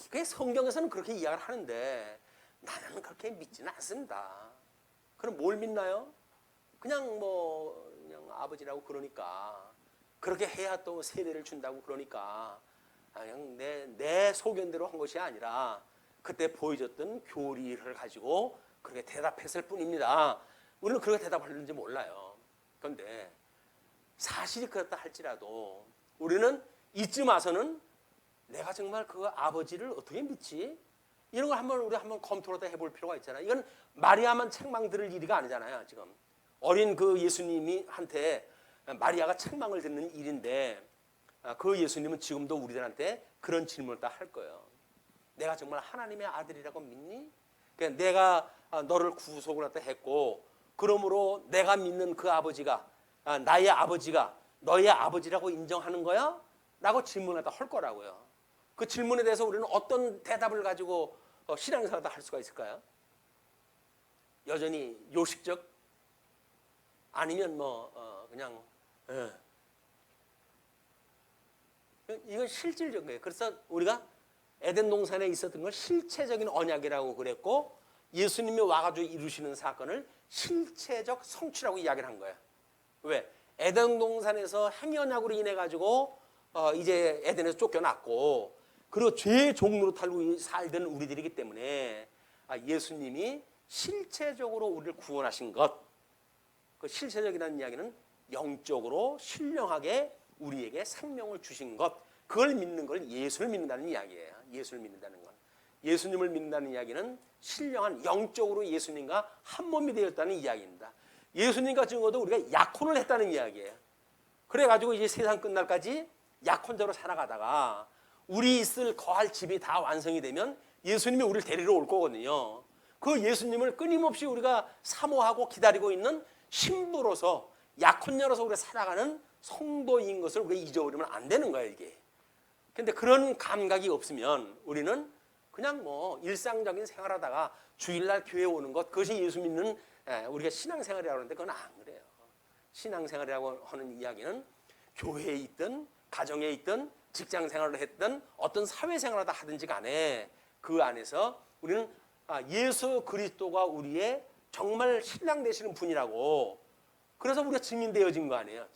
그게 성경에서는 그렇게 이야기를 하는데 나는 그렇게 믿지는 않습니다. 그럼 뭘 믿나요? 그냥 그냥 아버지라고 그러니까 그렇게 해야 또 세례를 준다고 그러니까 그냥 내 소견대로 한 것이 아니라 그때 보여줬던 교리를 가지고 그렇게 대답했을 뿐입니다. 우리는 그렇게 대답하는지 몰라요. 그런데 사실이 그렇다 할지라도 우리는 이쯤 와서는 내가 정말 그 아버지를 어떻게 믿지? 이런 걸 우리 한번 검토를 해볼 필요가 있잖아요. 이건 마리아만 책망 들을 일이가 아니잖아요. 지금 어린 그 예수님이 한테 마리아가 책망을 듣는 일인데 그 예수님은 지금도 우리들한테 그런 질문을 다 할 거예요. 내가 정말 하나님의 아들이라고 믿니? 그러니까 내가 너를 구속을 했다 했고 그러므로 내가 믿는 그 아버지가 나의 아버지가 너의 아버지라고 인정하는 거야? 라고 질문을 할 거라고요. 그 질문에 대해서 우리는 어떤 대답을 가지고 신앙생활을 할 수가 있을까요? 여전히 요식적? 아니면 그냥 이건 실질적인 거예요. 그래서 우리가 에덴 동산에 있었던 걸 실체적인 언약이라고 그랬고 예수님이 와가지고 이루시는 사건을 실체적 성취라고 이야기를 한 거예요. 왜? 에덴 동산에서 행연약으로 인해 가지고 이제 에덴에서 쫓겨났고, 그리고 죄의 종로로 탈고 살던 우리들이기 때문에 예수님이 실체적으로 우리를 구원하신 것, 그 실체적이라는 이야기는 영적으로 신령하게 우리에게 생명을 주신 것, 그걸 믿는 걸 예수를 믿는다는 이야기예요. 예수를 믿는다는 건. 예수님을 믿는다는 이야기는 신령한 영적으로 예수님과 한 몸이 되었다는 이야기입니다. 예수님과 증거도 우리가 약혼을 했다는 이야기예요. 그래가지고 이제 세상 끝날까지 약혼자로 살아가다가 우리 있을 거할 집이 다 완성이 되면 예수님이 우리를 데리러 올 거거든요. 그 예수님을 끊임없이 우리가 사모하고 기다리고 있는 신부로서, 약혼녀로서 우리가 살아가는 성도인 것을 우리가 잊어버리면 안 되는 거예요, 이게. 근데 그런 감각이 없으면 우리는 그냥 뭐 일상적인 생활하다가 주일날 교회 오는 것, 그것이 예수 믿는 우리가 신앙생활이라고 하는데 그건 안 그래요. 신앙생활이라고 하는 이야기는 교회에 있든 가정에 있든 직장생활을 했든 어떤 사회생활을 하든지 간에 그 안에서 우리는 예수 그리스도가 우리의 정말 신랑 되시는 분이라고, 그래서 우리가 증인되어진 거 아니에요.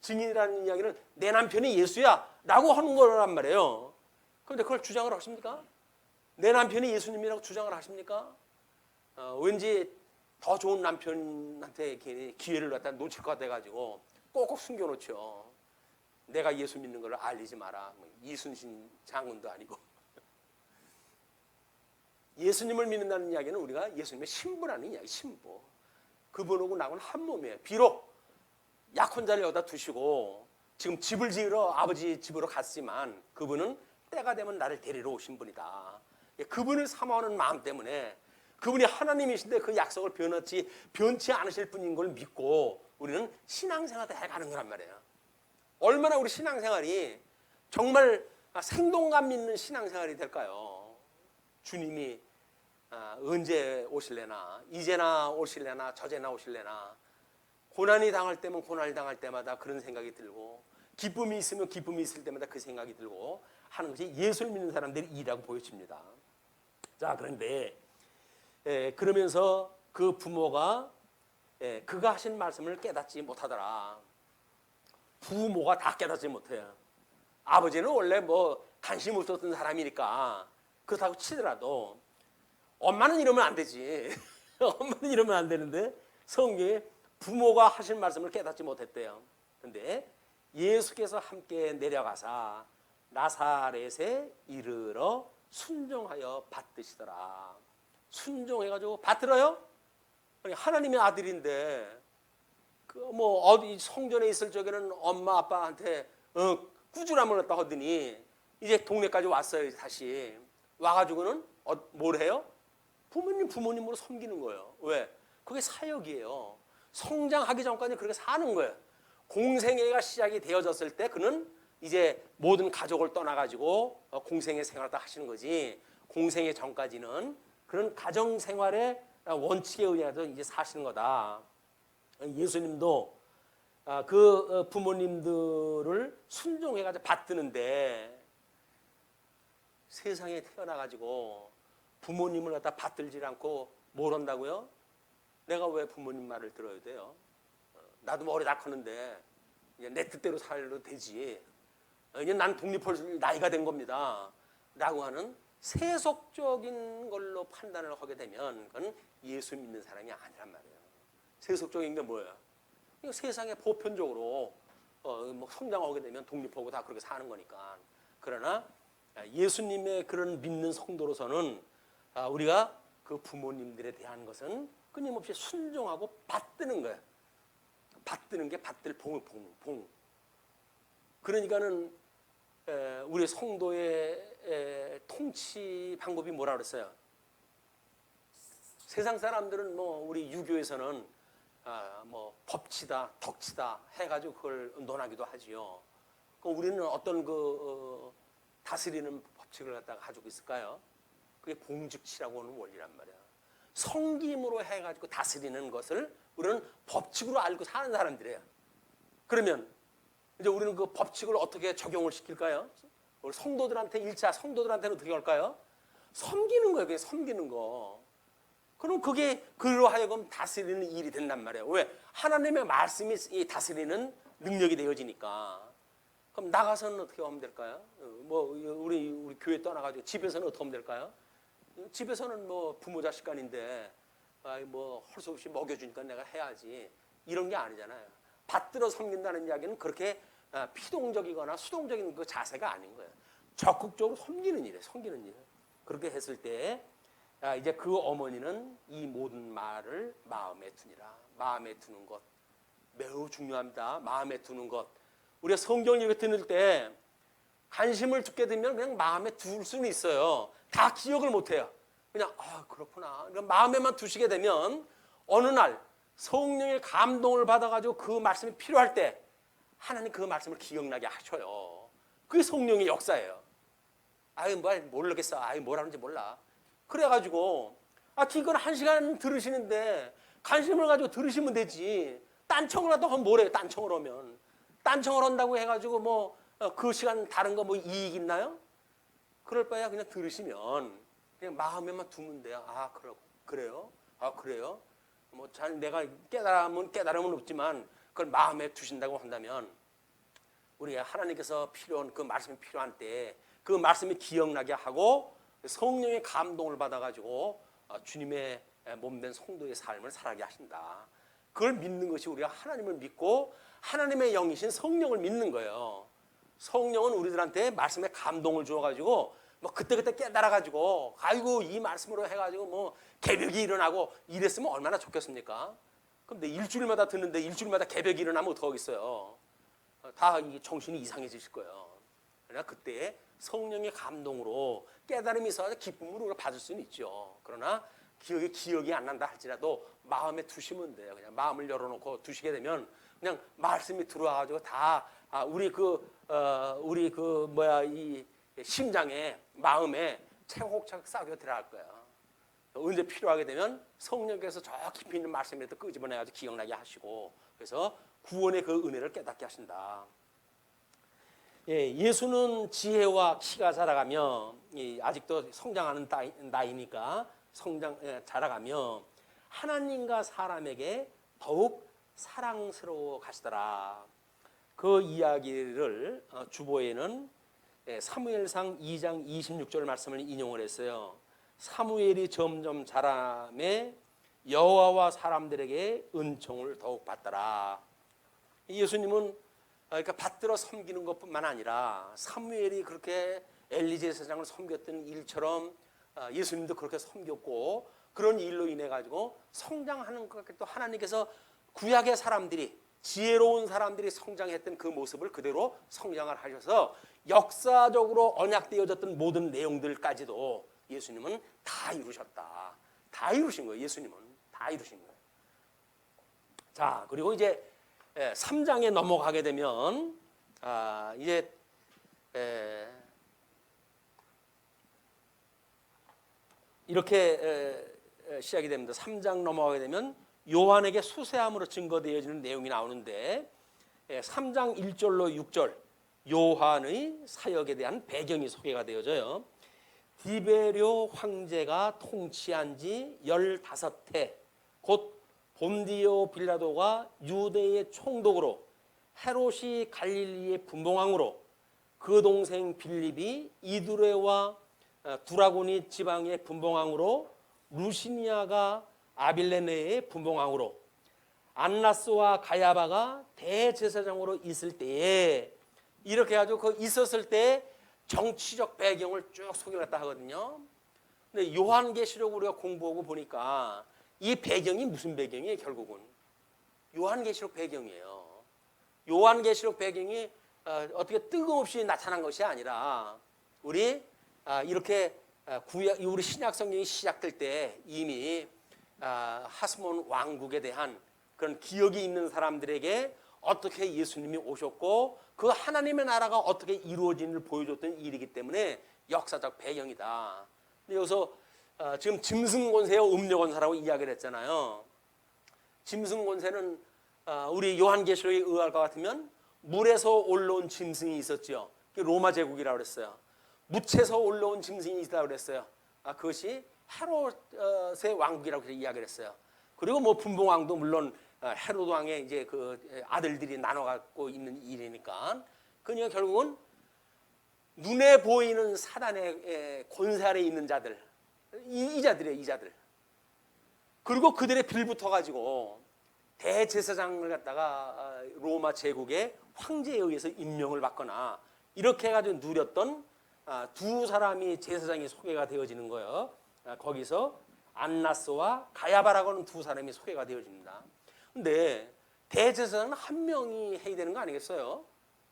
증인이라는 이야기는 내 남편이 예수야 라고 하는 거란 말이에요. 그런데 그걸 주장을 하십니까? 내 남편이 예수님이라고 주장을 하십니까? 왠지 더 좋은 남편한테 기회를 갖다 놓칠 것 같아가지고 꼭꼭 숨겨놓죠. 내가 예수 믿는 걸 알리지 마라. 이순신 장군도 아니고. 예수님을 믿는다는 이야기는 우리가 예수님의 신부라는 이야기, 신부. 그분하고 나하고는 한 몸이에요. 비록 약혼자를 여기다 두시고 지금 집을 지으러 아버지 집으로 갔지만 그분은 때가 되면 나를 데리러 오신 분이다. 그분을 사모하는 마음 때문에, 그분이 하나님이신데 그 약속을 변치 않으실 분인 걸 믿고 우리는 신앙생활을 해가는 거란 말이에요. 얼마나 우리 신앙생활이 정말 생동감 있는 신앙생활이 될까요? 주님이 언제 오실래나, 이제나 오실래나, 저제나 오실래나. 고난이 당할 때면 고난이 당할 때마다 그런 생각이 들고, 기쁨이 있으면 기쁨이 있을 때마다 그 생각이 들고 하는 것이 예수를 믿는 사람들의 일이라고 보여집니다. 자, 그런데 그러면서 그 부모가 그가 하신 말씀을 깨닫지 못하더라. 부모가 다 깨닫지 못해요. 아버지는 원래 뭐 관심 없었던 사람이니까 그렇다고 치더라도 엄마는 이러면 안 되지. 엄마는 이러면 안 되는데 성경에 부모가 하신 말씀을 깨닫지 못했대요. 그런데 예수께서 함께 내려가사 나사렛에 이르러 순종하여 받드시더라. 순종해가지고 받들어요? 하나님의 아들인데 뭐 어디 성전에 있을 적에는 엄마 아빠한테 꾸준함을 갖다 하더니 이제 동네까지 왔어요. 다시 와가지고는 뭘 해요? 부모님으로 섬기는 거예요. 왜? 그게 사역이에요. 성장하기 전까지 그렇게 사는 거예요. 공생애가 시작이 되어졌을 때 그는 이제 모든 가족을 떠나가지고 공생애 생활을 다 하시는 거지, 공생애 전까지는 그런 가정생활의 원칙에 의해서 이제 사시는 거다. 예수님도 그 부모님들을 순종해가지고 받드는데 세상에 태어나가지고 부모님을 갖다 받들지 않고 뭘 한다고요? 내가 왜 부모님 말을 들어야 돼요? 나도 머리 다 크는데 이제 내 뜻대로 살도 되지. 이제 난 독립할 나이가 된 겁니다. 라고 하는 세속적인 걸로 판단을 하게 되면 그건 예수 믿는 사람이 아니란 말이에요. 세속적인 게 뭐예요? 세상에 보편적으로 뭐 성장하게 되면 독립하고 다 그렇게 사는 거니까. 그러나 예수님의 그런 믿는 성도로서는 우리가 그 부모님들에 대한 것은 끊임없이 순종하고 받드는 거예요. 받드는 게 받들 봉. 그러니까는 우리 성도의 통치 방법이 뭐라 그랬어요? 세상 사람들은 뭐 우리 유교에서는 뭐 법치다, 덕치다 해가지고 그걸 논하기도 하지요. 우리는 어떤 다스리는 법칙을 갖다가 가지고 있을까요? 그게 공직치라고 하는 원리란 말이야. 성김으로 해가지고 다스리는 것을 우리는 법칙으로 알고 사는 사람들이에요. 그러면 이제 우리는 그 법칙을 어떻게 적용을 시킬까요? 우리 성도들한테, 1차 성도들한테는 어떻게 할까요? 섬기는 거예요. 그냥 섬기는 거. 그럼 그게 그로 하여금 다스리는 일이 된단 말이에요. 왜? 하나님의 말씀이 이 다스리는 능력이 되어지니까. 그럼 나가서는 어떻게 하면 될까요? 뭐 우리 교회 떠나가지고 집에서는 어떻게 하면 될까요? 집에서는 뭐 부모 자식 간인데 뭐 할 수 없이 먹여주니까 내가 해야지 이런 게 아니잖아요. 받들어 섬긴다는 이야기는 그렇게 피동적이거나 수동적인 그 자세가 아닌 거예요. 적극적으로 섬기는 일이에요. 섬기는 일. 그렇게 했을 때 이제 그 어머니는 이 모든 말을 마음에 두니라. 마음에 두는 것 매우 중요합니다. 마음에 두는 것. 우리가 성경을 읽을 때 관심을 두게 되면 그냥 마음에 둘 수는 있어요. 다 기억을 못해요. 그냥 그렇구나. 마음에만 두시게 되면 어느 날 성령의 감동을 받아가지고 그 말씀이 필요할 때 하나님 그 말씀을 기억나게 하셔요. 그게 성령의 역사예요. 모르겠어. 뭐라는지 몰라. 그래가지고 이건 1시간 들으시는데 관심을 가지고 들으시면 되지. 딴청을 하면 뭐래요? 딴청을 하면. 딴청을 한다고 해가지고 뭐 그 시간 다른 거 뭐 이익 있나요? 그럴 바에야 그냥 들으시면 그냥 마음에만 두면 돼요. 그래요? 그래요? 뭐 잘 내가 깨달음은 없지만 그걸 마음에 두신다고 한다면 우리가 하나님께서 필요한 그 말씀이 필요한 때 그 말씀이 기억나게 하고 성령의 감동을 받아가지고 주님의 몸된 성도의 삶을 살아게 하신다. 그걸 믿는 것이 우리가 하나님을 믿고 하나님의 영이신 성령을 믿는 거예요. 성령은 우리들한테 말씀에 감동을 주어가지고 뭐 그때그때 깨달아가지고 이 말씀으로 해가지고 뭐 개벽이 일어나고 이랬으면 얼마나 좋겠습니까? 그럼 내 일주일마다 듣는데 일주일마다 개벽이 일어나면 어떡하겠어요? 다 정신이 이상해지실 거예요. 그러나 그때 성령의 감동으로 깨달음이 있어서 기쁨으로 우리가 받을 수는 있죠. 그러나 기억이 안 난다 할지라도 마음에 두시면 돼요. 그냥 마음을 열어놓고 두시게 되면 그냥 말씀이 들어와가지고 다 이 심장에 마음에 차곡차곡 쌓여 들어갈 거예요. 언제 필요하게 되면 성령께서 저 깊이 있는 말씀이라도 끄집어내가지고 기억나게 하시고 그래서 구원의 그 은혜를 깨닫게 하신다. 예수는 지혜와 키가 자라가며 아직도 성장하는 나이니까 자라가며 하나님과 사람에게 더욱 사랑스러워 가시더라. 그 이야기를 주보에는 사무엘상 2장 26절 말씀을 인용을 했어요. 사무엘이 점점 자라매 여호와와 사람들에게 은총을 더욱 받더라. 예수님은 그러니까 받들어 섬기는 것뿐만 아니라 사무엘이 그렇게 엘리 제사장을 섬겼던 일처럼 예수님도 그렇게 섬겼고 그런 일로 인해 가지고 성장하는 것 같게 또 하나님께서 구약의 사람들이 지혜로운 사람들이 성장했던 그 모습을 그대로 성장을 하셔서 역사적으로 언약되어졌던 모든 내용들까지도 예수님은 다 이루셨다. 다 이루신 거예요. 예수님은 다 이루신 거예요. 자, 그리고 이제 3장에 넘어가게 되면 이제 이렇게 시작이 됩니다. 3장 넘어가게 되면 요한에게 수세함으로 증거되어지는 내용이 나오는데 3장 1절로 6절 요한의 사역에 대한 배경이 소개가 되어져요. 디베료 황제가 통치한 지 15해 곧 본디오 빌라도가 유대의 총독으로 헤롯이 갈릴리의 분봉왕으로 그 동생 빌립이 이두레와 두라고니 지방의 분봉왕으로 루시니아가 아빌레네의 분봉왕으로 안나스와 가야바가 대제사장으로 있을 때에 이렇게 해가지고 있었을 때 정치적 배경을 쭉 소개를 했다 하거든요. 근데 요한계시록 우리가 공부하고 보니까 이 배경이 무슨 배경이에요? 결국은 요한계시록 배경이에요. 요한계시록 배경이 어떻게 뜬금없이 나타난 것이 아니라 우리 이렇게 우리 신약 성경이 시작될 때 이미 하스몬 왕국에 대한 그런 기억이 있는 사람들에게 어떻게 예수님이 오셨고 그 하나님의 나라가 어떻게 이루어지는지를 보여줬던 일이기 때문에 역사적 배경이다. 근데 여기서 지금 짐승권세와 음료권세라고 이야기를 했잖아요. 짐승권세는 우리 요한계시록에 의할 것 같으면 물에서 올라온 짐승이 있었죠. 로마 제국이라고 그랬어요. 묻혀서 올라온 짐승이 있다고 그랬어요. 그것이 헤롯의 왕국이라고 이야기를 했어요. 그리고 뭐 분봉왕도 물론 헤롯 왕의 이제 그 아들들이 나눠 갖고 있는 일이니까 그냥 결국은 눈에 보이는 사단의 권세 아래 있는 자들, 이 자들이에요, 이 자들. 그리고 그들의 빌붙어 가지고 대제사장을 갖다가 로마 제국의 황제에 의해서 임명을 받거나 이렇게 해가지고 누렸던 두 사람이 제사장이 소개가 되어지는 거예요. 거기서 안나스와 가야바라고 하는 두 사람이 소개가 되어집니다. 근데 대제사장은 한 명이 해야 되는 거 아니겠어요?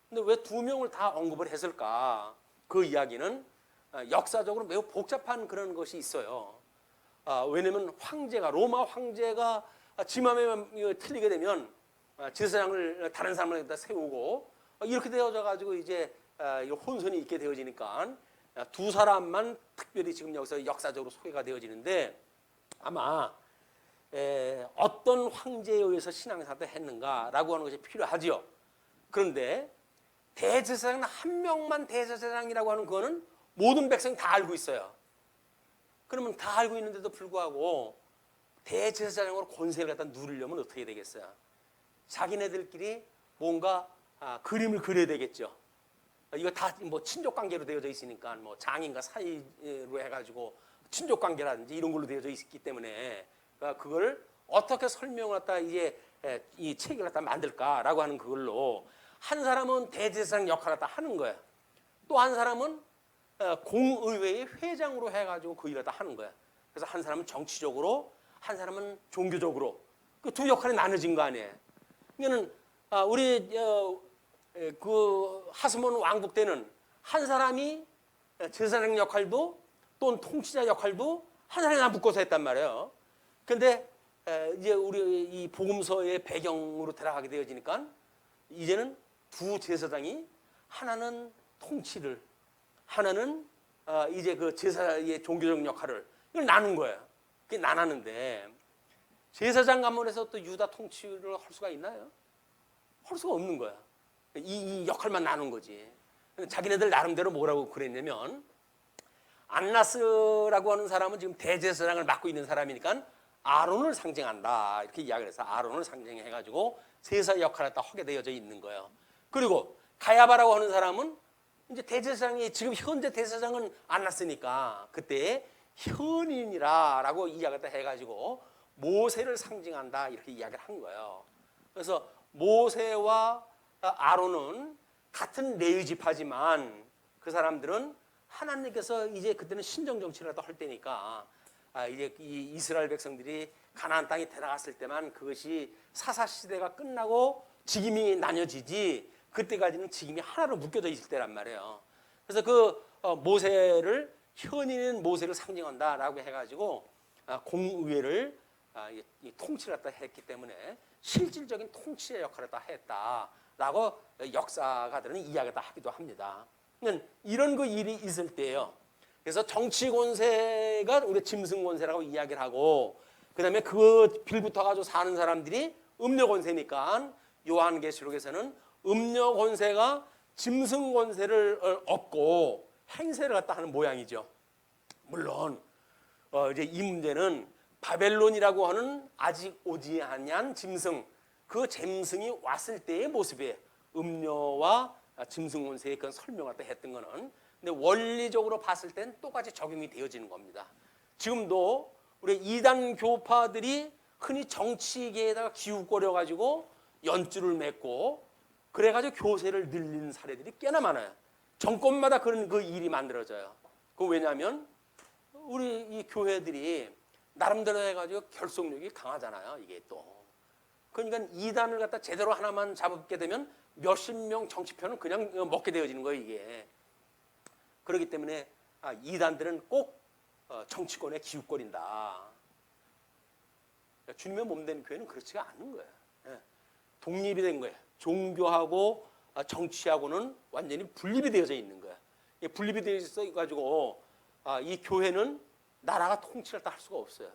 근데 왜 두 명을 다 언급을 했을까? 그 이야기는 역사적으로 매우 복잡한 그런 것이 있어요. 왜냐면 황제가, 로마 황제가 지맘에 틀리게 되면 제사장을 다른 사람을 갖다 세우고 이렇게 되어져 가지고 이제 혼선이 있게 되어지니까 두 사람만 특별히 지금 여기서 역사적으로 소개가 되어지는데 아마 어떤 황제에 의해서 신앙사도 했는가라고 하는 것이 필요하지요. 그런데 대제사장은 한 명만 대제사장이라고 하는 그거는 모든 백성이 다 알고 있어요. 그러면 다 알고 있는데도 불구하고 대제사장으로 권세를 갖다 누리려면 어떻게 되겠어요? 자기네들끼리 뭔가 그림을 그려야 되겠죠. 이거 다 뭐 친족 관계로 되어져 있으니까 뭐 장인과 사이로 해가지고 친족 관계라든지 이런 걸로 되어져 있기 때문에 그걸 어떻게 설명을 갖다 이제 이 책을 갖다 만들까라고 하는 그걸로 한 사람은 대제사장 역할을 갖다 하는 거예요. 또 한 사람은 공의회의 회장으로 해가지고 그 일을 갖다 하는 거예요. 그래서 한 사람은 정치적으로, 한 사람은 종교적으로 그 두 역할이 나눠진 거 아니에요. 그러니까는 우리 그 하스몬 왕국 때는 한 사람이 제사장 역할도 또는 통치자 역할도 한 사람이 묶어서 했단 말이에요. 그런데 이제 우리 이 복음서의 배경으로 들어가게 되어지니까 이제는 두 제사장이 하나는 통치를, 하나는 이제 그 제사의 종교적 역할을 이걸 나눈 거예요. 그게 나눴는데 제사장 가문에서 또 유다 통치를 할 수가 있나요? 할 수가 없는 거야. 이 역할만 나눈 거지. 자기네들 나름대로 뭐라고 그랬냐면 안나스라고 하는 사람은 지금 대제사장을 맡고 있는 사람이니까 아론을 상징한다 이렇게 이야기를 해서 아론을 상징해가지고 제사 역할을 다 하게 되어져 있는 거예요. 그리고 가야바라고 하는 사람은 이제 대제사장이 지금 현재 대제사장은 안나스니까 그때 현인이라라고 이야기를 해가지고 모세를 상징한다 이렇게 이야기를 한 거예요. 그래서 모세와 아론은 같은 레위 지파지만 그 사람들은 하나님께서 이제 그때는 신정 정치를 할 때니까 이제 이 이스라엘 백성들이 가나안 땅에 들어갔을 때만 그것이 사사 시대가 끝나고 직임이 나뉘어지지 그때까지는 직임이 하나로 묶여져 있을 때란 말이에요. 그래서 그 모세를 현인인 모세를 상징한다라고 해가지고 공의회를 이 통치를 갖다 했기 때문에 실질적인 통치의 역할을 다 했다라고 역사가들은 이야기를 다 하기도 합니다. 이런 그 일이 있을 때예요. 그래서 정치 권세가 우리 짐승 권세라고 이야기를 하고 그다음에 그 빌붙어 가지고 사는 사람들이 음료 권세니까 요한계시록에서는 음료 권세가 짐승 권세를 얻고 행세를 갖다 하는 모양이죠. 물론 이제 이 문제는 바벨론이라고 하는 아직 오지 아니한 짐승, 그 짐승이 왔을 때의 모습이에요. 음료와 짐승 권세의 그런 설명을 했던 거는. 근데 원리적으로 봤을 땐 똑같이 적용이 되어지는 겁니다. 지금도 우리 이단 교파들이 흔히 정치계에다가 기웃거려 가지고 연주를 맺고 그래가지고 교세를 늘리는 사례들이 꽤나 많아요. 정권마다 그런 그 일이 만들어져요. 그 왜냐하면 우리 이 교회들이 나름대로 해가지고 결속력이 강하잖아요. 이게 또 그러니까 이단을 갖다 제대로 하나만 잡게 되면 몇십 명 정치편은 그냥 먹게 되어지는 거예요. 이게 그렇기 때문에 이단들은 꼭 정치권에 기웃거린다. 주님의 몸된 교회는 그렇지가 않은 거예요. 독립이 된 거예요. 종교하고 정치하고는 완전히 분립이 되어져 있는 거예요. 분립이 되어 있어 가지고 이 교회는 나라가 통치를 할 수가 없어요.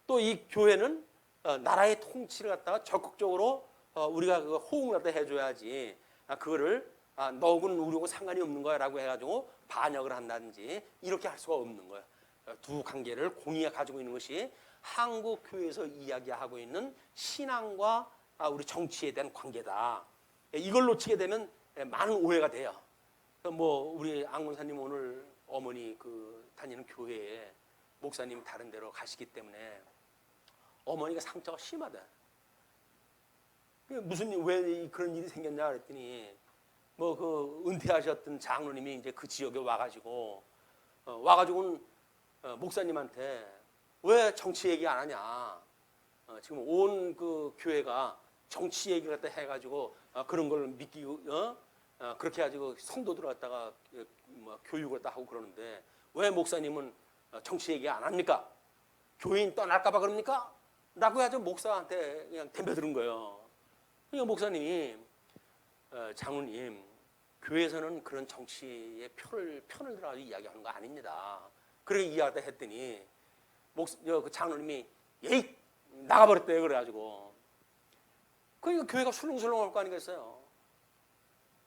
또 이 교회는 나라의 통치를 갖다가 적극적으로 우리가 그 호응을 갖다 해줘야지 그거를 너군 우리하고 상관이 없는 거야라고 해가지고 반역을 한다든지 이렇게 할 수가 없는 거예요. 두 관계를 공의가 가지고 있는 것이 한국 교회에서 이야기하고 있는 신앙과 우리 정치에 대한 관계다. 이걸 놓치게 되면 많은 오해가 돼요. 뭐 우리 ang 목사님 오늘 어머니 그 다니는 교회에 목사님 다른 데로 가시기 때문에 어머니가 상처가 심하다. 무슨 왜 그런 일이 생겼냐 그랬더니 뭐 그 은퇴하셨던 장로님이 이제 그 지역에 와가지고는 목사님한테 왜 정치 얘기 안 하냐. 지금 온 그 교회가 정치 얘기 갖다 해가지고 그런 걸 믿기고 그렇게 해가지고 성도들 갖다가 뭐 교육을 다 하고 그러는데 왜 목사님은 정치 얘기 안 합니까? 교인 떠날까봐 그럽니까? 라고 해가지고 목사한테 그냥 덤벼드는 거예요. 그러니까 목사님이 장로님 교회에서는 그런 정치의 편을 들어가지고 이야기하는 거 아닙니다. 그렇게 이야기하다 했더니 그 장로님이 예이 나가버렸대요. 그래가지고 그러니까 교회가 술렁술렁 할 거 아니겠어요.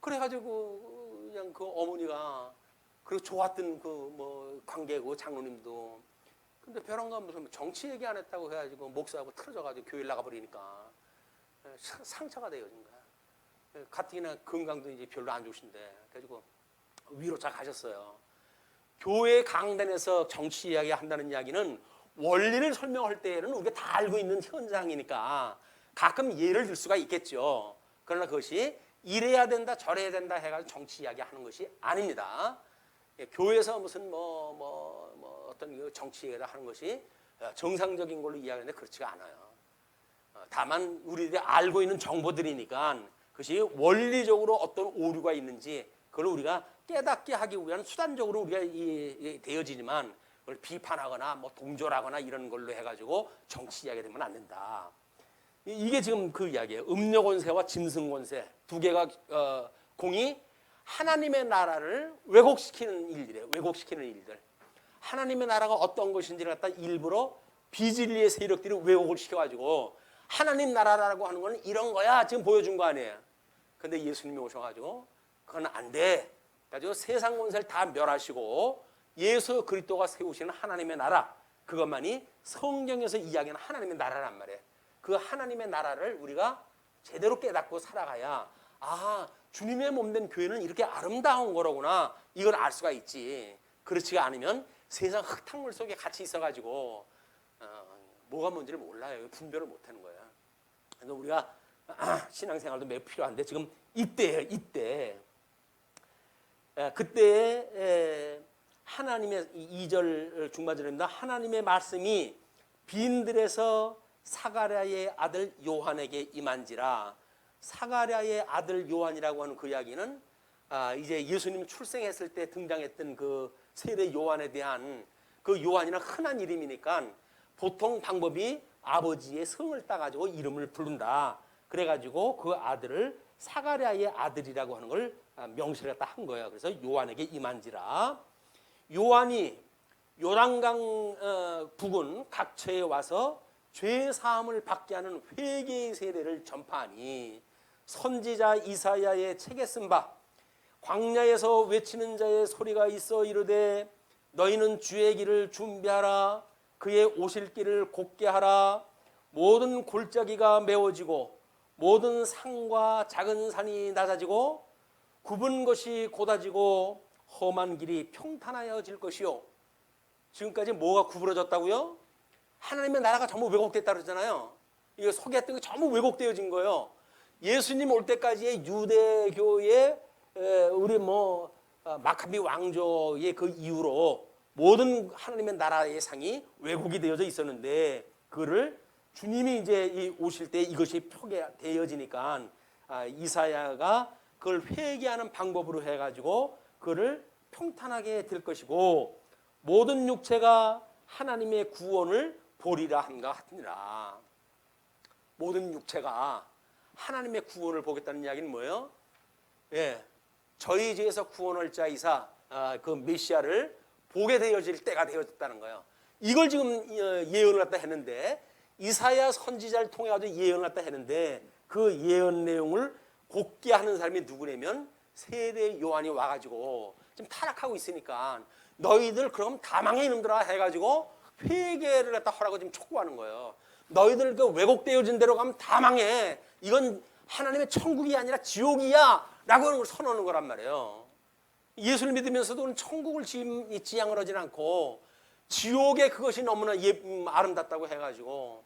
그래가지고 그냥 그 어머니가 그리고 좋았던 그 뭐 관계고 장로님도 근데 벼랑가 무슨 정치 얘기 안 했다고 해가지고 목사하고 틀어져가지고 교회 나가버리니까 상처가 되어진 거야. 가뜩이나 건강도 이제 별로 안 좋으신데 그래가지고 위로차 가셨어요. 교회 강단에서 정치 이야기 한다는 이야기는 원리를 설명할 때에는 우리가 다 알고 있는 현상이니까 가끔 예를 들 수가 있겠죠. 그러나 그것이 이래야 된다 저래야 된다 해가지고 정치 이야기 하는 것이 아닙니다. 교회에서 무슨 어떤 정치 얘기를 하는 것이 정상적인 걸로 이야기하는데 그렇지가 않아요. 다만 우리들이 알고 있는 정보들이니까 그것이 원리적으로 어떤 오류가 있는지 그걸 우리가 깨닫게 하기 위한 수단적으로 우리가 되어지지만 그걸 비판하거나 뭐 동조하거나 이런 걸로 해가지고 정치 이야기 되면 안 된다. 이게 지금 그 이야기예요. 음력원세와 짐승권세 두 개가 공이 하나님의 나라를 왜곡시키는 일들이에요. 왜곡시키는 일들. 하나님의 나라가 어떤 것인지를 갖다 일부러 비진리의 세력들이 왜곡을 시켜가지고 하나님 나라라고 하는 건 이런 거야 지금 보여준 거 아니에요. 근데 예수님이 오셔가지고 그건 안 돼. 그래가지고 세상 권세를 다 멸하시고 예수 그리스도가 세우시는 하나님의 나라 그것만이 성경에서 이야기하는 하나님의 나라란 말이에요. 그 하나님의 나라를 우리가 제대로 깨닫고 살아가야 주님의 몸된 교회는 이렇게 아름다운 거로구나 이걸 알 수가 있지. 그렇지가 않으면 세상 흙탕물 속에 같이 있어가지고 뭐가 뭔지를 몰라요. 분별을 못하는 거야. 그래서 우리가 신앙생활도 매우 필요한데 지금 이때예요. 이때 그때에 하나님의 2절 중반절입니다. 하나님의 말씀이 빈들에서 사가랴의 아들 요한에게 임한지라. 사가랴의 아들 요한이라고 하는 그 이야기는 이제 예수님 출생했을 때 등장했던 그 세례 요한에 대한 그 요한이는 흔한 이름이니까 보통 방법이 아버지의 성을 따가지고 이름을 부른다. 그래가지고 그 아들을 사가랴의 아들이라고 하는 걸 명시를 갖다 한 거예요. 그래서 요한에게 임한지라. 요한이 요단강 부근 각처에 와서 죄 사함을 받게 하는 회개의 세례를 전파하니 선지자 이사야의 책에 쓴 바 광야에서 외치는 자의 소리가 있어 이르되 너희는 주의 길을 준비하라 그의 오실 길을 곧게 하라 모든 골짜기가 메워지고 모든 산과 작은 산이 낮아지고 굽은 것이 곧아지고 험한 길이 평탄하여질 것이요. 지금까지 뭐가 구부러졌다고요? 하나님의 나라가 전부 왜곡됐다고 그러잖아요. 이거 소개했던 게 전부 왜곡되어진 거예요. 예수님 올 때까지의 유대교의 우리 마카비 왕조의 그 이후로 모든 하나님의 나라의 상이 왜곡이 되어져 있었는데 그를 주님이 이제 오실 때 이것이 표기되어지니까 이사야가 그걸 회개하는 방법으로 해가지고 그를 평탄하게 될 것이고 모든 육체가 하나님의 구원을 보리라 한가 같으니라. 모든 육체가 하나님의 구원을 보겠다는 이야기는 뭐예요? 저희 죄에서 구원할 자이사 그 메시아를 보게 되어질 때가 되어졌다는 거예요. 이걸 지금 예언을 갖다 했는데 이사야 선지자를 통해 가지고 예언을 갖다 했는데 그 예언 내용을 곧게 하는 사람이 누구냐면 세례 요한이 와가지고 지금 타락하고 있으니까 너희들 그럼 다 망해 이놈들아 해가지고 회개를 갖다 하라고 지금 촉구하는 거예요. 너희들 그 왜곡되어진 대로 가면 다 망해. 이건 하나님의 천국이 아니라 지옥이야 라고 하는 걸 선언하는 거란 말이에요. 예수를 믿으면서도 천국을 지향을 하진 않고 지옥에 그것이 너무나 아름답다고 해가지고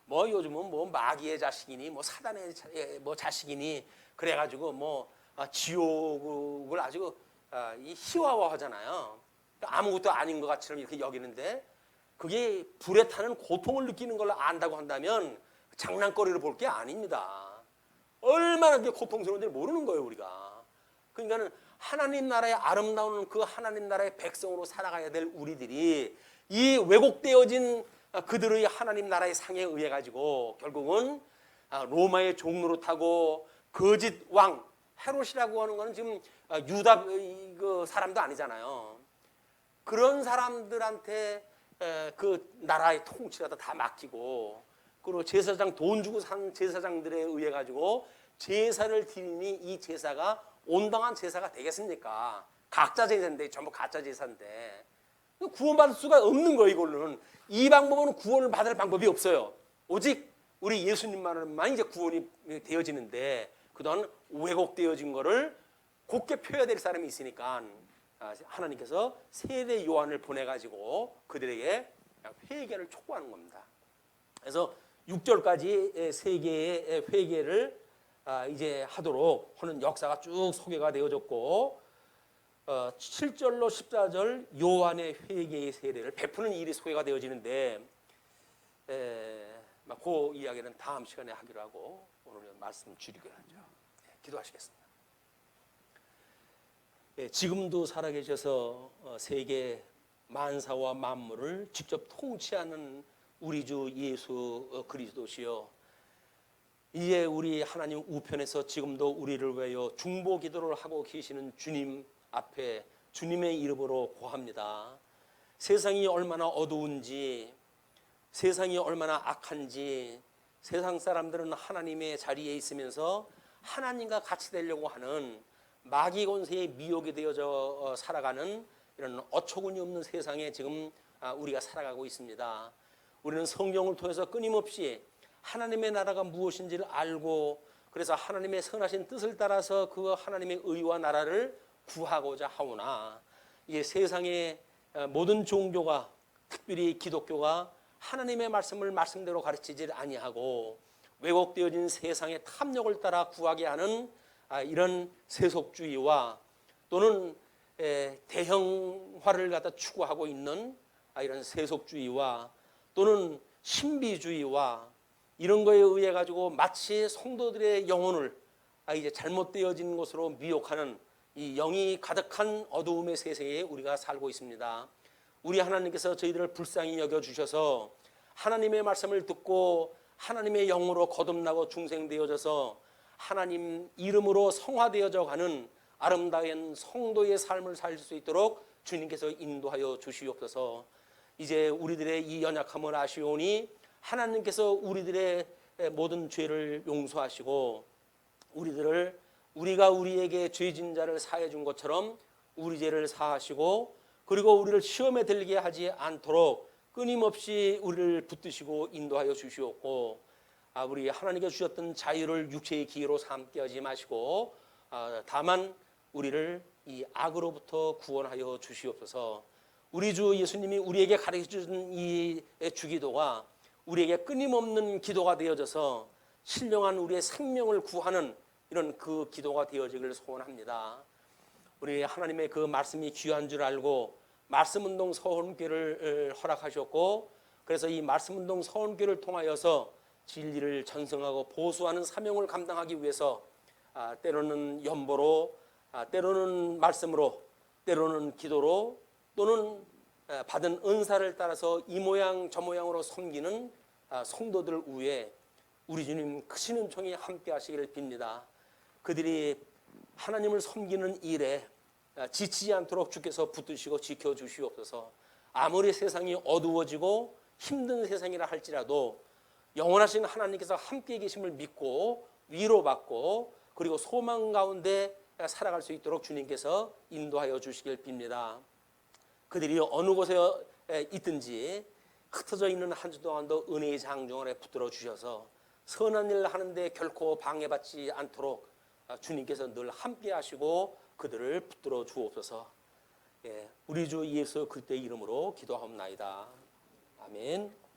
뭐 요즘은 뭐 마귀의 자식이니 뭐 사단의 뭐 자식이니 그래가지고 뭐 지옥을 아주 희화화하잖아요. 아무것도 아닌 것 같처럼 이렇게 여기는데 그게 불에 타는 고통을 느끼는 걸 안다고 한다면 장난거리로 볼 게 아닙니다. 얼마나 그게 고통스러운지 모르는 거예요, 우리가. 그러니까는 하나님 나라의 아름다운 그 하나님 나라의 백성으로 살아가야 될 우리들이 이 왜곡되어진 그들의 하나님 나라의 상에 의해 가지고 결국은 로마의 종로로 타고 거짓 왕 헤롯이라고 하는 거는 지금 유다 그 사람도 아니잖아요. 그런 사람들한테 그 나라의 통치를 다 맡기고 그리고 제사장 돈 주고 산 제사장들에 의해 가지고 제사를 드리니 이 제사가 온당한 제사가 되겠습니까? 가짜 제사인데 전부 가짜 제사인데 구원받을 수가 없는 거예요. 이걸로는 이 방법은 구원을 받을 방법이 없어요. 오직 우리 예수님만만 이제 구원이 되어지는데 그동안 왜곡되어진 거를 곱게 펴야 될 사람이 있으니까 하나님께서 세례 요한을 보내가지고 그들에게 회개를 촉구하는 겁니다. 그래서 6절까지 세계의 회개를 이제 하도록 하는 역사가 쭉 소개가 되어졌고 7절로 14절 요한의 회개의 세례를 베푸는 일이 소개가 되어지는데 그 이야기는 다음 시간에 하기로 하고 오늘 말씀 줄이기로 하죠. 기도하시겠습니다. 지금도 살아계셔서 세계 만사와 만물을 직접 통치하는 우리 주 예수 그리스도시여, 이제 우리 하나님 우편에서 지금도 우리를 위하여 중보 기도를 하고 계시는 주님 앞에 주님의 이름으로 고합니다. 세상이 얼마나 어두운지, 세상이 얼마나 악한지, 세상 사람들은 하나님의 자리에 있으면서 하나님과 같이 되려고 하는 마귀 권세의 미혹이 되어져 살아가는 이런 어처구니 없는 세상에 지금 우리가 살아가고 있습니다. 우리는 성경을 통해서 끊임없이 하나님의 나라가 무엇인지를 알고 그래서 하나님의 선하신 뜻을 따라서 그 하나님의 의와 나라를 구하고자 하오나 이게 세상의 모든 종교가 특별히 기독교가 하나님의 말씀을 말씀대로 가르치질 아니하고 왜곡되어진 세상의 탐욕을 따라 구하게 하는 이런 세속주의와 또는 대형화를 갖다 추구하고 있는 이런 세속주의와 또는 신비주의와 이런 거에 의해 가지고 마치 성도들의 영혼을 이제 잘못되어진 것으로 미혹하는 이 영이 가득한 어두움의 세상에 우리가 살고 있습니다. 우리 하나님께서 저희들을 불쌍히 여겨 주셔서 하나님의 말씀을 듣고 하나님의 영으로 거듭나고 중생되어져서 하나님 이름으로 성화되어져 가는 아름다운 성도의 삶을 살 수 있도록 주님께서 인도하여 주시옵소서. 이제 우리들의 이 연약함을 아시오니 하나님께서 우리들의 모든 죄를 용서하시고 우리가 우리에게 죄진 자를 사해 준 것처럼 우리 죄를 사하시고 그리고 우리를 시험에 들게 하지 않도록 끊임없이 우리를 붙드시고 인도하여 주시옵고 우리 하나님께 주셨던 자유를 육체의 기회로 삼게 하지 마시고 다만 우리를 이 악으로부터 구원하여 주시옵소서. 우리 주 예수님이 우리에게 가르쳐준 이 주기도가 우리에게 끊임없는 기도가 되어져서 신령한 우리의 생명을 구하는 이런 그 기도가 되어지기를 소원합니다. 우리 하나님의 그 말씀이 귀한 줄 알고 말씀운동 서원교를 허락하셨고 그래서 이 말씀운동 서원교를 통하여서 진리를 전승하고 보수하는 사명을 감당하기 위해서 때로는 연보로 때로는 말씀으로 때로는 기도로 또는 받은 은사를 따라서 이 모양 저 모양으로 섬기는 성도들 위에 우리 주님 크신 은총이 함께 하시기를 빕니다. 그들이 하나님을 섬기는 일에 지치지 않도록 주께서 붙드시고 지켜주시옵소서. 아무리 세상이 어두워지고 힘든 세상이라 할지라도 영원하신 하나님께서 함께 계심을 믿고 위로받고 그리고 소망 가운데 살아갈 수 있도록 주님께서 인도하여 주시길 빕니다. 그들이 어느 곳에 있든지 흩어져 있는 한 주 동안도 은혜의 장중원에 붙들어 주셔서 선한 일 하는데 결코 방해받지 않도록 주님께서 늘 함께 하시고 그들을 붙들어 주옵소서. 우리 주 예수 그리스도의 이름으로 기도하옵나이다. 아멘.